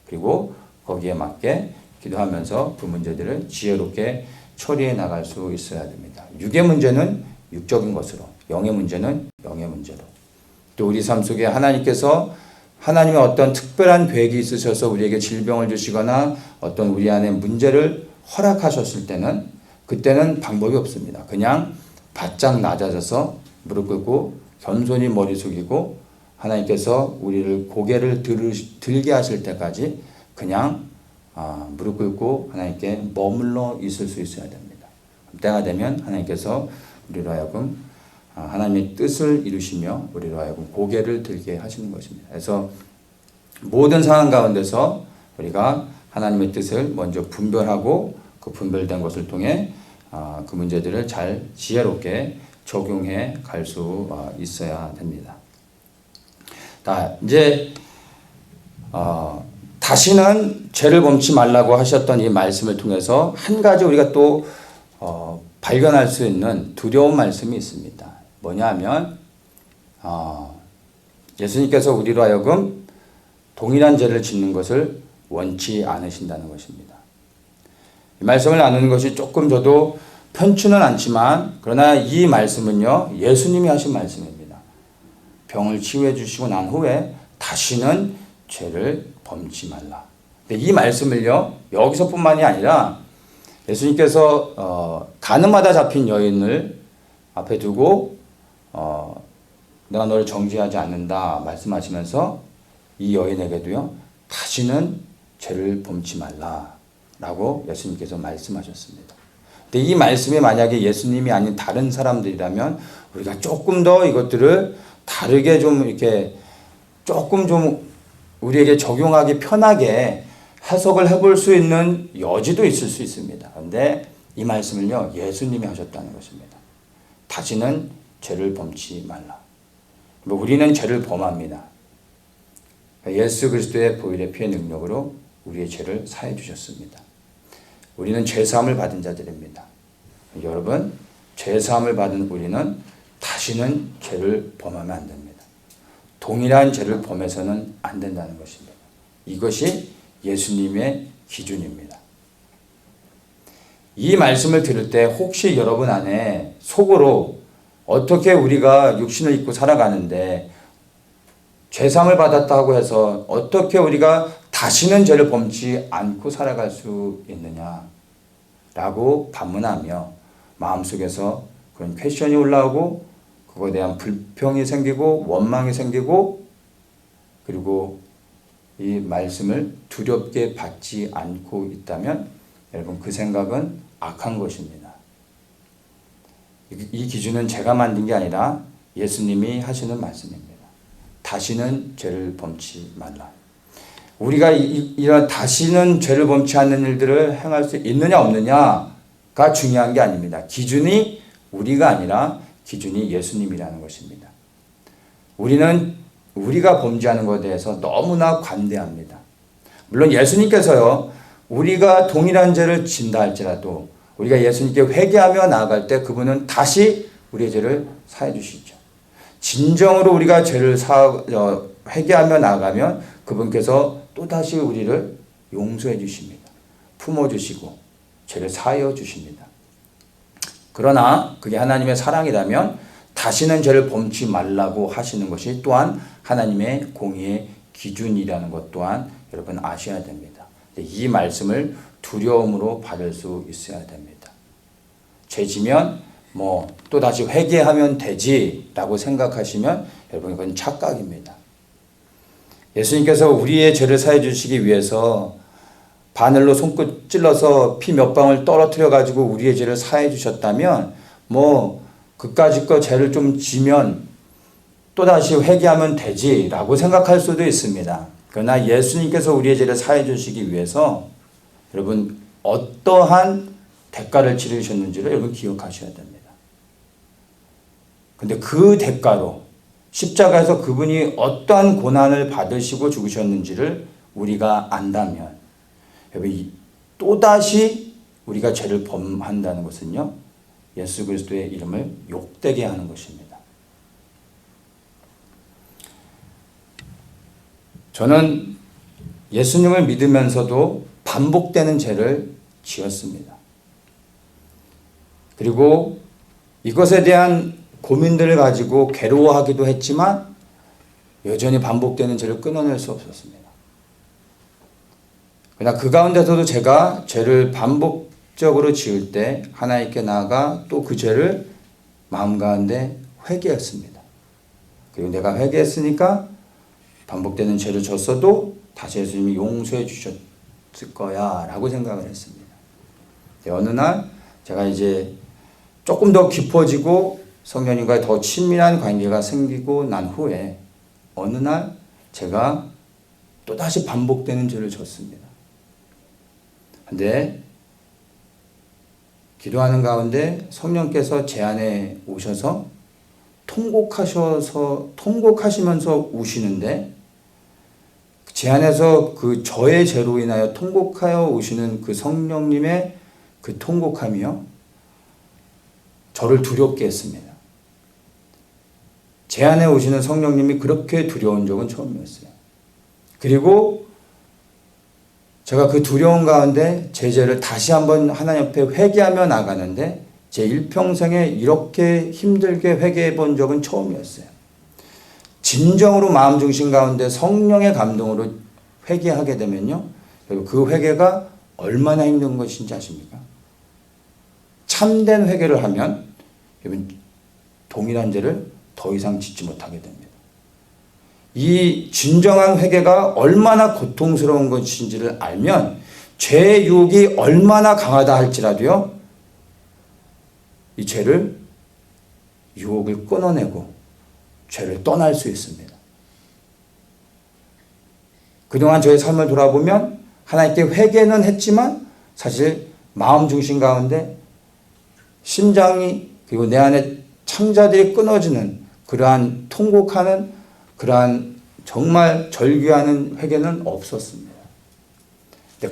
그리고 거기에 맞게 기도하면서 그 문제들을 지혜롭게 처리해 나갈 수 있어야 됩니다. 육의 문제는 육적인 것으로, 영의 문제는 영의 문제로. 또 우리 삶 속에 하나님께서 하나님의 어떤 특별한 계획이 있으셔서 우리에게 질병을 주시거나 어떤 우리 안에 문제를 허락하셨을 때는 그때는 방법이 없습니다. 그냥 바짝 낮아져서 무릎 꿇고 겸손히 머리 숙이고 하나님께서 우리를 고개를 들게 하실 때까지 그냥 무릎 꿇고 하나님께 머물러 있을 수 있어야 됩니다. 때가 되면 하나님께서 우리로 하여금 하나님의 뜻을 이루시며 우리로 하여금 고개를 들게 하시는 것입니다. 그래서 모든 상황 가운데서 우리가 하나님의 뜻을 먼저 분별하고 그 분별된 것을 통해 그 문제들을 잘 지혜롭게 적용해 갈 수 있어야 됩니다. 이제 다시는 죄를 범치 말라고 하셨던 이 말씀을 통해서 한 가지 우리가 또 발견할 수 있는 두려운 말씀이 있습니다. 뭐냐면 예수님께서 우리로 하여금 동일한 죄를 짓는 것을 원치 않으신다는 것입니다. 이 말씀을 나누는 것이 조금 저도 편치는 않지만 그러나 이 말씀은요 예수님이 하신 말씀입니다. 병을 치유해 주시고 난 후에 다시는 죄를 범치 말라. 근데 이 말씀을요 여기서뿐만이 아니라 예수님께서 가늠하다 잡힌 여인을 앞에 두고 내가 너를 정죄하지 않는다 말씀하시면서 이 여인에게도요 다시는 죄를 범치 말라라고 예수님께서 말씀하셨습니다. 근데 이 말씀이 만약에 예수님이 아닌 다른 사람들이라면 우리가 조금 더 이것들을 다르게 좀 이렇게 조금 좀 우리에게 적용하기 편하게 해석을 해볼 수 있는 여지도 있을 수 있습니다. 그런데 이 말씀을요 예수님이 하셨다는 것입니다. 다시는 죄를 범치 말라. 우리는 죄를 범합니다. 예수 그리스도의 보혈의 피의 능력으로 우리의 죄를 사해 주셨습니다. 우리는 죄사함을 받은 자들입니다. 여러분, 죄사함을 받은 우리는 다시는 죄를 범하면 안 됩니다. 동일한 죄를 범해서는 안 된다는 것입니다. 이것이 예수님의 기준입니다. 이 말씀을 들을 때 혹시 여러분 안에 속으로 어떻게 우리가 육신을 입고 살아가는데 죄사함을 받았다고 해서 어떻게 우리가 다시는 죄를 범치 않고 살아갈 수 있느냐라고 반문하며 마음속에서 그런 퀘션이 올라오고 그거에 대한 불평이 생기고 원망이 생기고 그리고 이 말씀을 두렵게 받지 않고 있다면 여러분 그 생각은 악한 것입니다. 이 기준은 제가 만든 게 아니라 예수님이 하시는 말씀입니다. 다시는 죄를 범치 말라. 우리가 이런 다시는 죄를 범치 않는 일들을 행할 수 있느냐 없느냐가 중요한 게 아닙니다. 기준이 우리가 아니라 기준이 예수님이라는 것입니다. 우리는 우리가 범죄하는 것에 대해서 너무나 관대합니다. 물론 예수님께서요, 우리가 동일한 죄를 진다 할지라도 우리가 예수님께 회개하며 나아갈 때 그분은 다시 우리의 죄를 사해 주시죠. 진정으로 우리가 죄를 회개하며 나아가면 그분께서 또다시 우리를 용서해 주십니다. 품어주시고 죄를 사하여 주십니다. 그러나 그게 하나님의 사랑이라면 다시는 죄를 범치 말라고 하시는 것이 또한 하나님의 공의의 기준이라는 것 또한 여러분 아셔야 됩니다. 이 말씀을 두려움으로 받을 수 있어야 됩니다. 죄지면 또다시 회개하면 되지라고 생각하시면 여러분 이건 착각입니다. 예수님께서 우리의 죄를 사해 주시기 위해서 바늘로 손끝 찔러서 피 몇 방울 떨어뜨려 가지고 우리의 죄를 사해 주셨다면 그까짓 거 죄를 좀 지면 또다시 회개하면 되지라고 생각할 수도 있습니다. 그러나 예수님께서 우리의 죄를 사해 주시기 위해서 여러분 어떠한 대가를 치르셨는지를 여러분 기억하셔야 됩니다. 근데 그 대가로 십자가에서 그분이 어떠한 고난을 받으시고 죽으셨는지를 우리가 안다면 여러분 또다시 우리가 죄를 범한다는 것은요 예수 그리스도의 이름을 욕되게 하는 것입니다. 저는 예수님을 믿으면서도 반복되는 죄를 지었습니다. 그리고 이것에 대한 고민들을 가지고 괴로워하기도 했지만 여전히 반복되는 죄를 끊어낼 수 없었습니다. 그러나 그 가운데서도 제가 죄를 반복적으로 지을 때 하나님께 나아가 또 그 죄를 마음 가운데 회개했습니다. 그리고 내가 회개했으니까 반복되는 죄를 졌어도 다시 예수님이 용서해 주셨을 거야 라고 생각을 했습니다. 어느 날 제가 이제 조금 더 깊어지고 성령님과의 더 친밀한 관계가 생기고 난 후에 어느 날 제가 또다시 반복되는 죄를 졌습니다. 근데 기도하는 가운데 성령께서 제 안에 오셔서 통곡하시면서 우시는데 제 안에서 그 저의 죄로 인하여 통곡하여 오시는 그 성령님의 그 통곡함이요, 저를 두렵게 했습니다. 제 안에 오시는 성령님이 그렇게 두려운 적은 처음이었어요. 그리고 제가 그 두려움 가운데 제 죄를 다시 한번 하나님 앞에 회개하며 나가는데 제 일평생에 이렇게 힘들게 회개해 본 적은 처음이었어요. 진정으로 마음 중심 가운데 성령의 감동으로 회개하게 되면요, 그 회개가 얼마나 힘든 것인지 아십니까? 참된 회개를 하면 여러분 동일한 죄를 더 이상 짓지 못하게 됩니다. 이 진정한 회개가 얼마나 고통스러운 것인지를 알면 죄의 유혹이 얼마나 강하다 할지라도요, 이 죄를, 유혹을 끊어내고 죄를 떠날 수 있습니다. 그동안 저의 삶을 돌아보면 하나님께 회개는 했지만 사실 마음 중심 가운데 심장이, 그리고 내 안에 창자들이 끊어지는 그러한 통곡하는 그러한 정말 절규하는 회개는 없었습니다.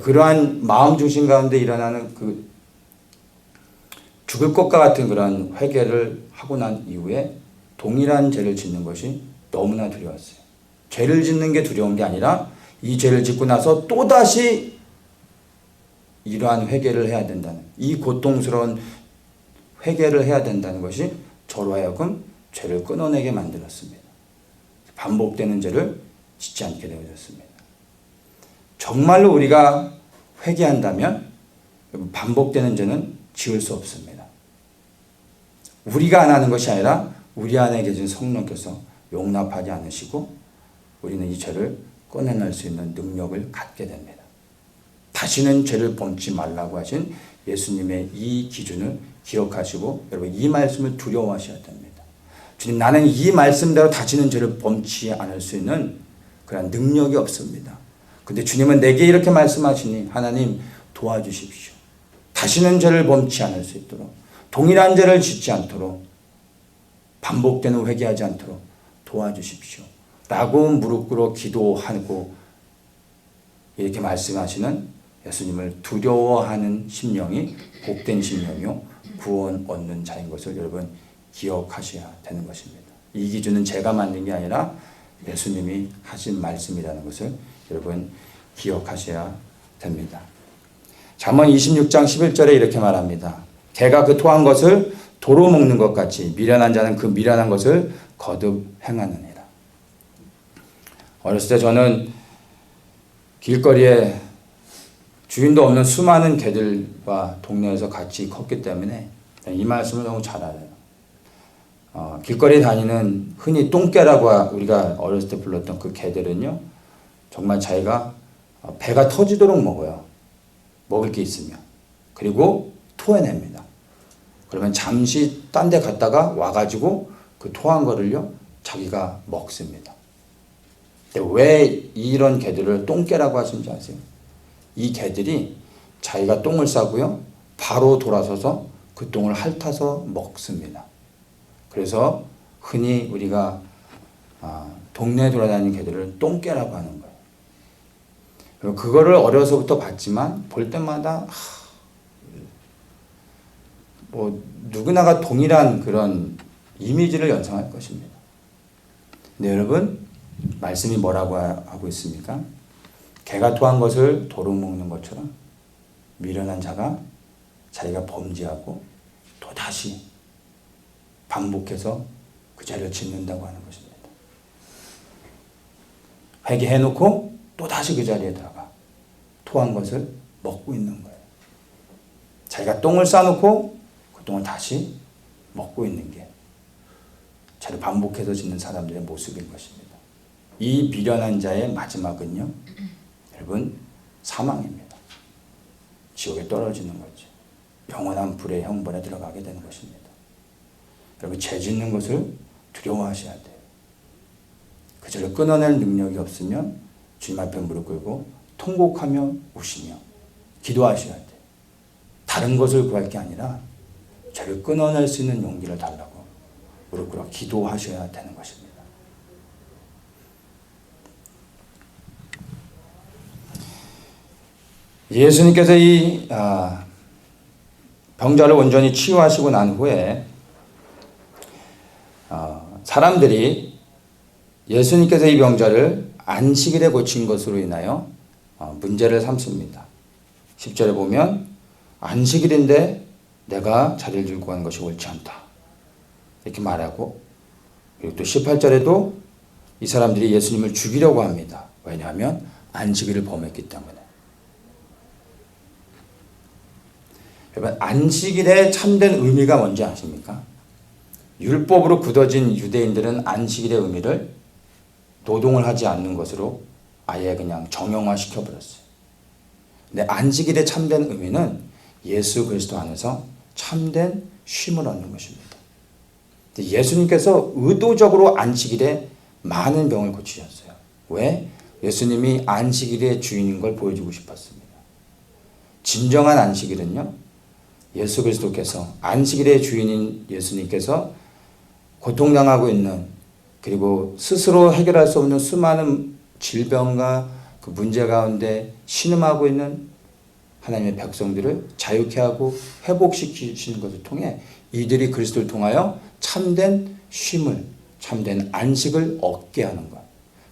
그러한 마음 중심 가운데 일어나는 그 죽을 것과 같은 그러한 회개를 하고 난 이후에 동일한 죄를 짓는 것이 너무나 두려웠어요. 죄를 짓는 게 두려운 게 아니라 이 죄를 짓고 나서 또다시 이러한 회개를 해야 된다는, 이 고통스러운 회개를 해야 된다는 것이 저로 하여금 죄를 끊어내게 만들었습니다. 반복되는 죄를 짓지 않게 되어졌습니다. 정말로 우리가 회개한다면 반복되는 죄는 지을 수 없습니다. 우리가 안 하는 것이 아니라 우리 안에 계신 성령께서 용납하지 않으시고 우리는 이 죄를 꺼내낼 수 있는 능력을 갖게 됩니다. 다시는 죄를 범치 말라고 하신 예수님의 이 기준을 기억하시고 여러분 이 말씀을 두려워하셔야 됩니다. 주님, 나는 이 말씀대로 다시는 죄를 범치 않을 수 있는 그런 능력이 없습니다. 근데 주님은 내게 이렇게 말씀하시니 하나님 도와주십시오. 다시는 죄를 범치 않을 수 있도록, 동일한 죄를 짓지 않도록, 반복되는 회개하지 않도록 도와주십시오. 라고 무릎 꿇어 기도하고 이렇게 말씀하시는 예수님을 두려워하는 심령이 복된 심령이요 구원 얻는 자인 것을 여러분 기억하셔야 되는 것입니다. 이 기준은 제가 만든 게 아니라 예수님이 하신 말씀이라는 것을 여러분 기억하셔야 됩니다. 잠언 26장 11절에 이렇게 말합니다. 개가 그 토한 것을 도로 먹는 것 같이 미련한 자는 그 미련한 것을 거듭 행하느니라. 어렸을 때 저는 길거리에 주인도 없는 수많은 개들과 동네에서 같이 컸기 때문에 이 말씀을 너무 잘 알아요. 길거리에 다니는 흔히 똥개라고 우리가 어렸을 때 불렀던 그 개들은요, 정말 자기가 배가 터지도록 먹어요. 먹을 게 있으면. 그리고 토해냅니다. 그러면 잠시 딴 데 갔다가 와가지고 그 토한 거를요, 자기가 먹습니다. 근데 왜 이런 개들을 똥개라고 하시는지 아세요? 이 개들이 자기가 똥을 싸고요, 바로 돌아서서 그 똥을 핥아서 먹습니다. 그래서 흔히 우리가 동네에 돌아다니는 개들을 똥개라고 하는 거예요. 그거를 어려서부터 봤지만 볼 때마다 뭐 누구나가 동일한 그런 이미지를 연상할 것입니다. 근데 여러분 말씀이 뭐라고 하고 있습니까? 개가 토한 것을 도로 먹는 것처럼 미련한 자가 자기가 범죄하고 또다시 반복해서 그 죄를 짓는다고 하는 것입니다. 회개해놓고 또다시 그 자리에다가 토한 것을 먹고 있는 거예요. 자기가 똥을 싸놓고 그 똥을 다시 먹고 있는 게 죄를 반복해서 짓는 사람들의 모습인 것입니다. 이 미련한 자의 마지막은요, 여러분 사망입니다. 지옥에 떨어지는 거죠. 영원한 불의 형벌에 들어가게 되는 것입니다. 여러분 죄 짓는 것을 두려워하셔야 돼요. 그 죄를 끊어낼 능력이 없으면 주님 앞에 무릎 꿇고 통곡하며 우시며 기도하셔야 돼요. 다른 것을 구할 게 아니라 죄를 끊어낼 수 있는 용기를 달라고 무릎 꿇어 기도하셔야 되는 것입니다. 예수님께서 이 병자를 온전히 치유하시고 난 후에 사람들이 예수님께서 이 병자를 안식일에 고친 것으로 인하여 문제를 삼습니다. 10절에 보면 안식일인데 내가 자리를 들고 가는 것이 옳지 않다, 이렇게 말하고, 그리고 또 18절에도 이 사람들이 예수님을 죽이려고 합니다. 왜냐하면 안식일을 범했기 때문에. 여러분, 안식일의 참된 의미가 뭔지 아십니까? 율법으로 굳어진 유대인들은 안식일의 의미를 노동을 하지 않는 것으로 아예 그냥 정형화시켜 버렸어요. 근데 안식일의 참된 의미는 예수 그리스도 안에서 참된 쉼을 얻는 것입니다. 예수님께서 의도적으로 안식일에 많은 병을 고치셨어요. 왜? 예수님이 안식일의 주인인 걸 보여주고 싶었습니다. 진정한 안식일은요, 예수 그리스도께서, 안식일의 주인인 예수님께서 고통당하고 있는, 그리고 스스로 해결할 수 없는 수많은 질병과 그 문제 가운데 신음하고 있는 하나님의 백성들을 자유케 하고 회복시키시는 것을 통해 이들이 그리스도를 통하여 참된 쉼을, 참된 안식을 얻게 하는 것.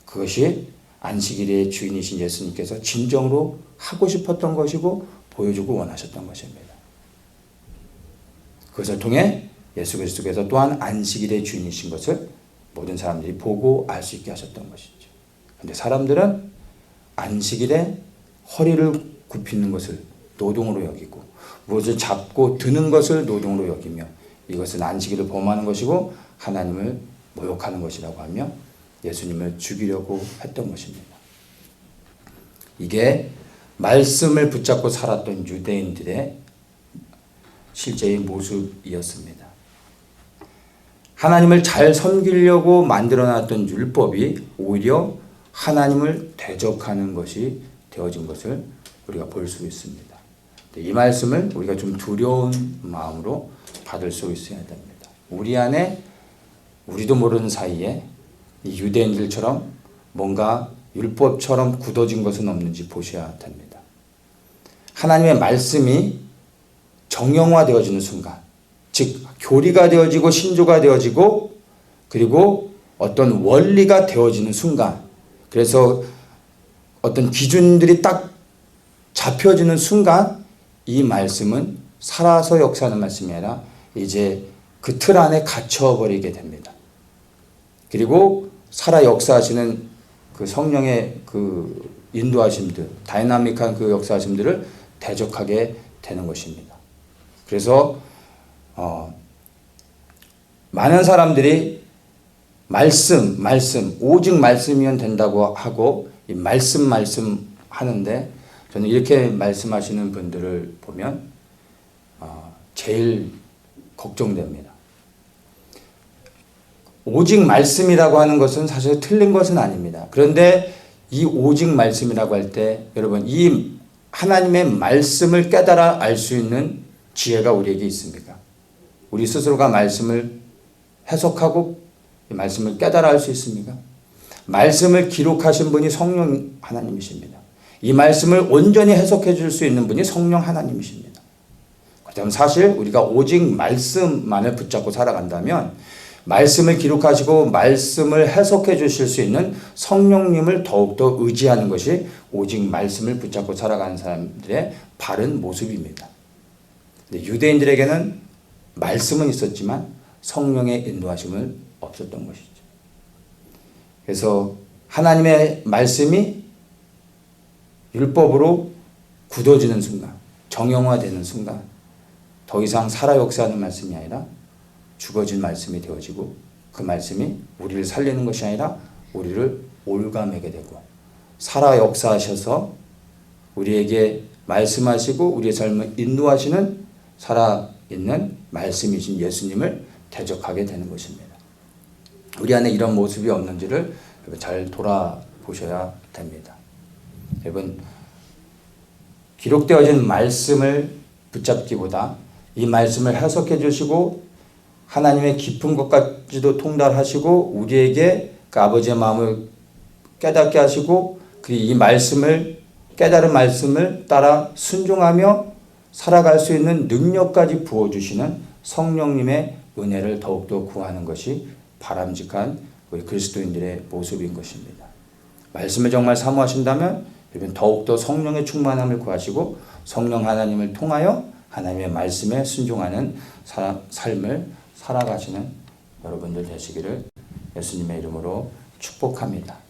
그것이 안식일의 주인이신 예수님께서 진정으로 하고 싶었던 것이고 보여주고 원하셨던 것입니다. 그것을 통해 예수 그리스도께서 또한 안식일의 주인이신 것을 모든 사람들이 보고 알 수 있게 하셨던 것이죠. 그런데 사람들은 안식일에 허리를 굽히는 것을 노동으로 여기고, 무엇을 잡고 드는 것을 노동으로 여기며, 이것은 안식일을 범하는 것이고 하나님을 모욕하는 것이라고 하며 예수님을 죽이려고 했던 것입니다. 이게 말씀을 붙잡고 살았던 유대인들의 실제의 모습이었습니다. 하나님을 잘 섬기려고 만들어놨던 율법이 오히려 하나님을 대적하는 것이 되어진 것을 우리가 볼 수 있습니다. 이 말씀을 우리가 좀 두려운 마음으로 받을 수 있어야 됩니다. 우리 안에 우리도 모르는 사이에 이 유대인들처럼 뭔가 율법처럼 굳어진 것은 없는지 보셔야 됩니다. 하나님의 말씀이 정형화되어지는 순간, 즉 교리가 되어지고 신조가 되어지고 그리고 어떤 원리가 되어지는 순간, 그래서 어떤 기준들이 딱 잡혀지는 순간 이 말씀은 살아서 역사하는 말씀이 아니라 이제 그 틀 안에 갇혀버리게 됩니다. 그리고 살아 역사하시는 그 성령의 그 인도하심들, 다이나믹한 그 역사하심들을 대적하게 되는 것입니다. 그래서 많은 사람들이 말씀, 오직 말씀이면 된다고 하고 이 말씀 하는데, 저는 이렇게 말씀하시는 분들을 보면 제일 걱정됩니다. 오직 말씀이라고 하는 것은 사실 틀린 것은 아닙니다. 그런데 이 오직 말씀이라고 할 때 여러분, 이 하나님의 말씀을 깨달아 알 수 있는 지혜가 우리에게 있습니까? 우리 스스로가 말씀을 해석하고 이 말씀을 깨달아 알 수 있습니까? 말씀을 기록하신 분이 성령 하나님이십니다. 이 말씀을 온전히 해석해 줄 수 있는 분이 성령 하나님이십니다. 그다음 사실 우리가 오직 말씀만을 붙잡고 살아간다면 말씀을 기록하시고 말씀을 해석해 주실 수 있는 성령님을 더욱더 의지하는 것이 오직 말씀을 붙잡고 살아가는 사람들의 바른 모습입니다. 근데 유대인들에게는 말씀은 있었지만 성령의 인도하심은 없었던 것이죠. 그래서 하나님의 말씀이 율법으로 굳어지는 순간, 정형화되는 순간 더 이상 살아 역사하는 말씀이 아니라 죽어진 말씀이 되어지고, 그 말씀이 우리를 살리는 것이 아니라 우리를 올가매게 되고, 살아 역사하셔서 우리에게 말씀하시고 우리의 삶을 인도하시는 살아있는 말씀이신 예수님을 대적하게 되는 것입니다. 우리 안에 이런 모습이 없는지를 잘 돌아보셔야 됩니다. 여러분, 기록되어진 말씀을 붙잡기보다 이 말씀을 해석해 주시고 하나님의 깊은 것까지도 통달하시고 우리에게 그 아버지의 마음을 깨닫게 하시고 이 말씀을 깨달은 말씀을 따라 순종하며 살아갈 수 있는 능력까지 부어주시는 성령님의 은혜를 더욱더 구하는 것이 바람직한 우리 그리스도인들의 모습인 것입니다. 말씀을 정말 사모하신다면 여러분 더욱더 성령의 충만함을 구하시고 성령 하나님을 통하여 하나님의 말씀에 순종하는 삶을 살아가시는 여러분들 되시기를 예수님의 이름으로 축복합니다.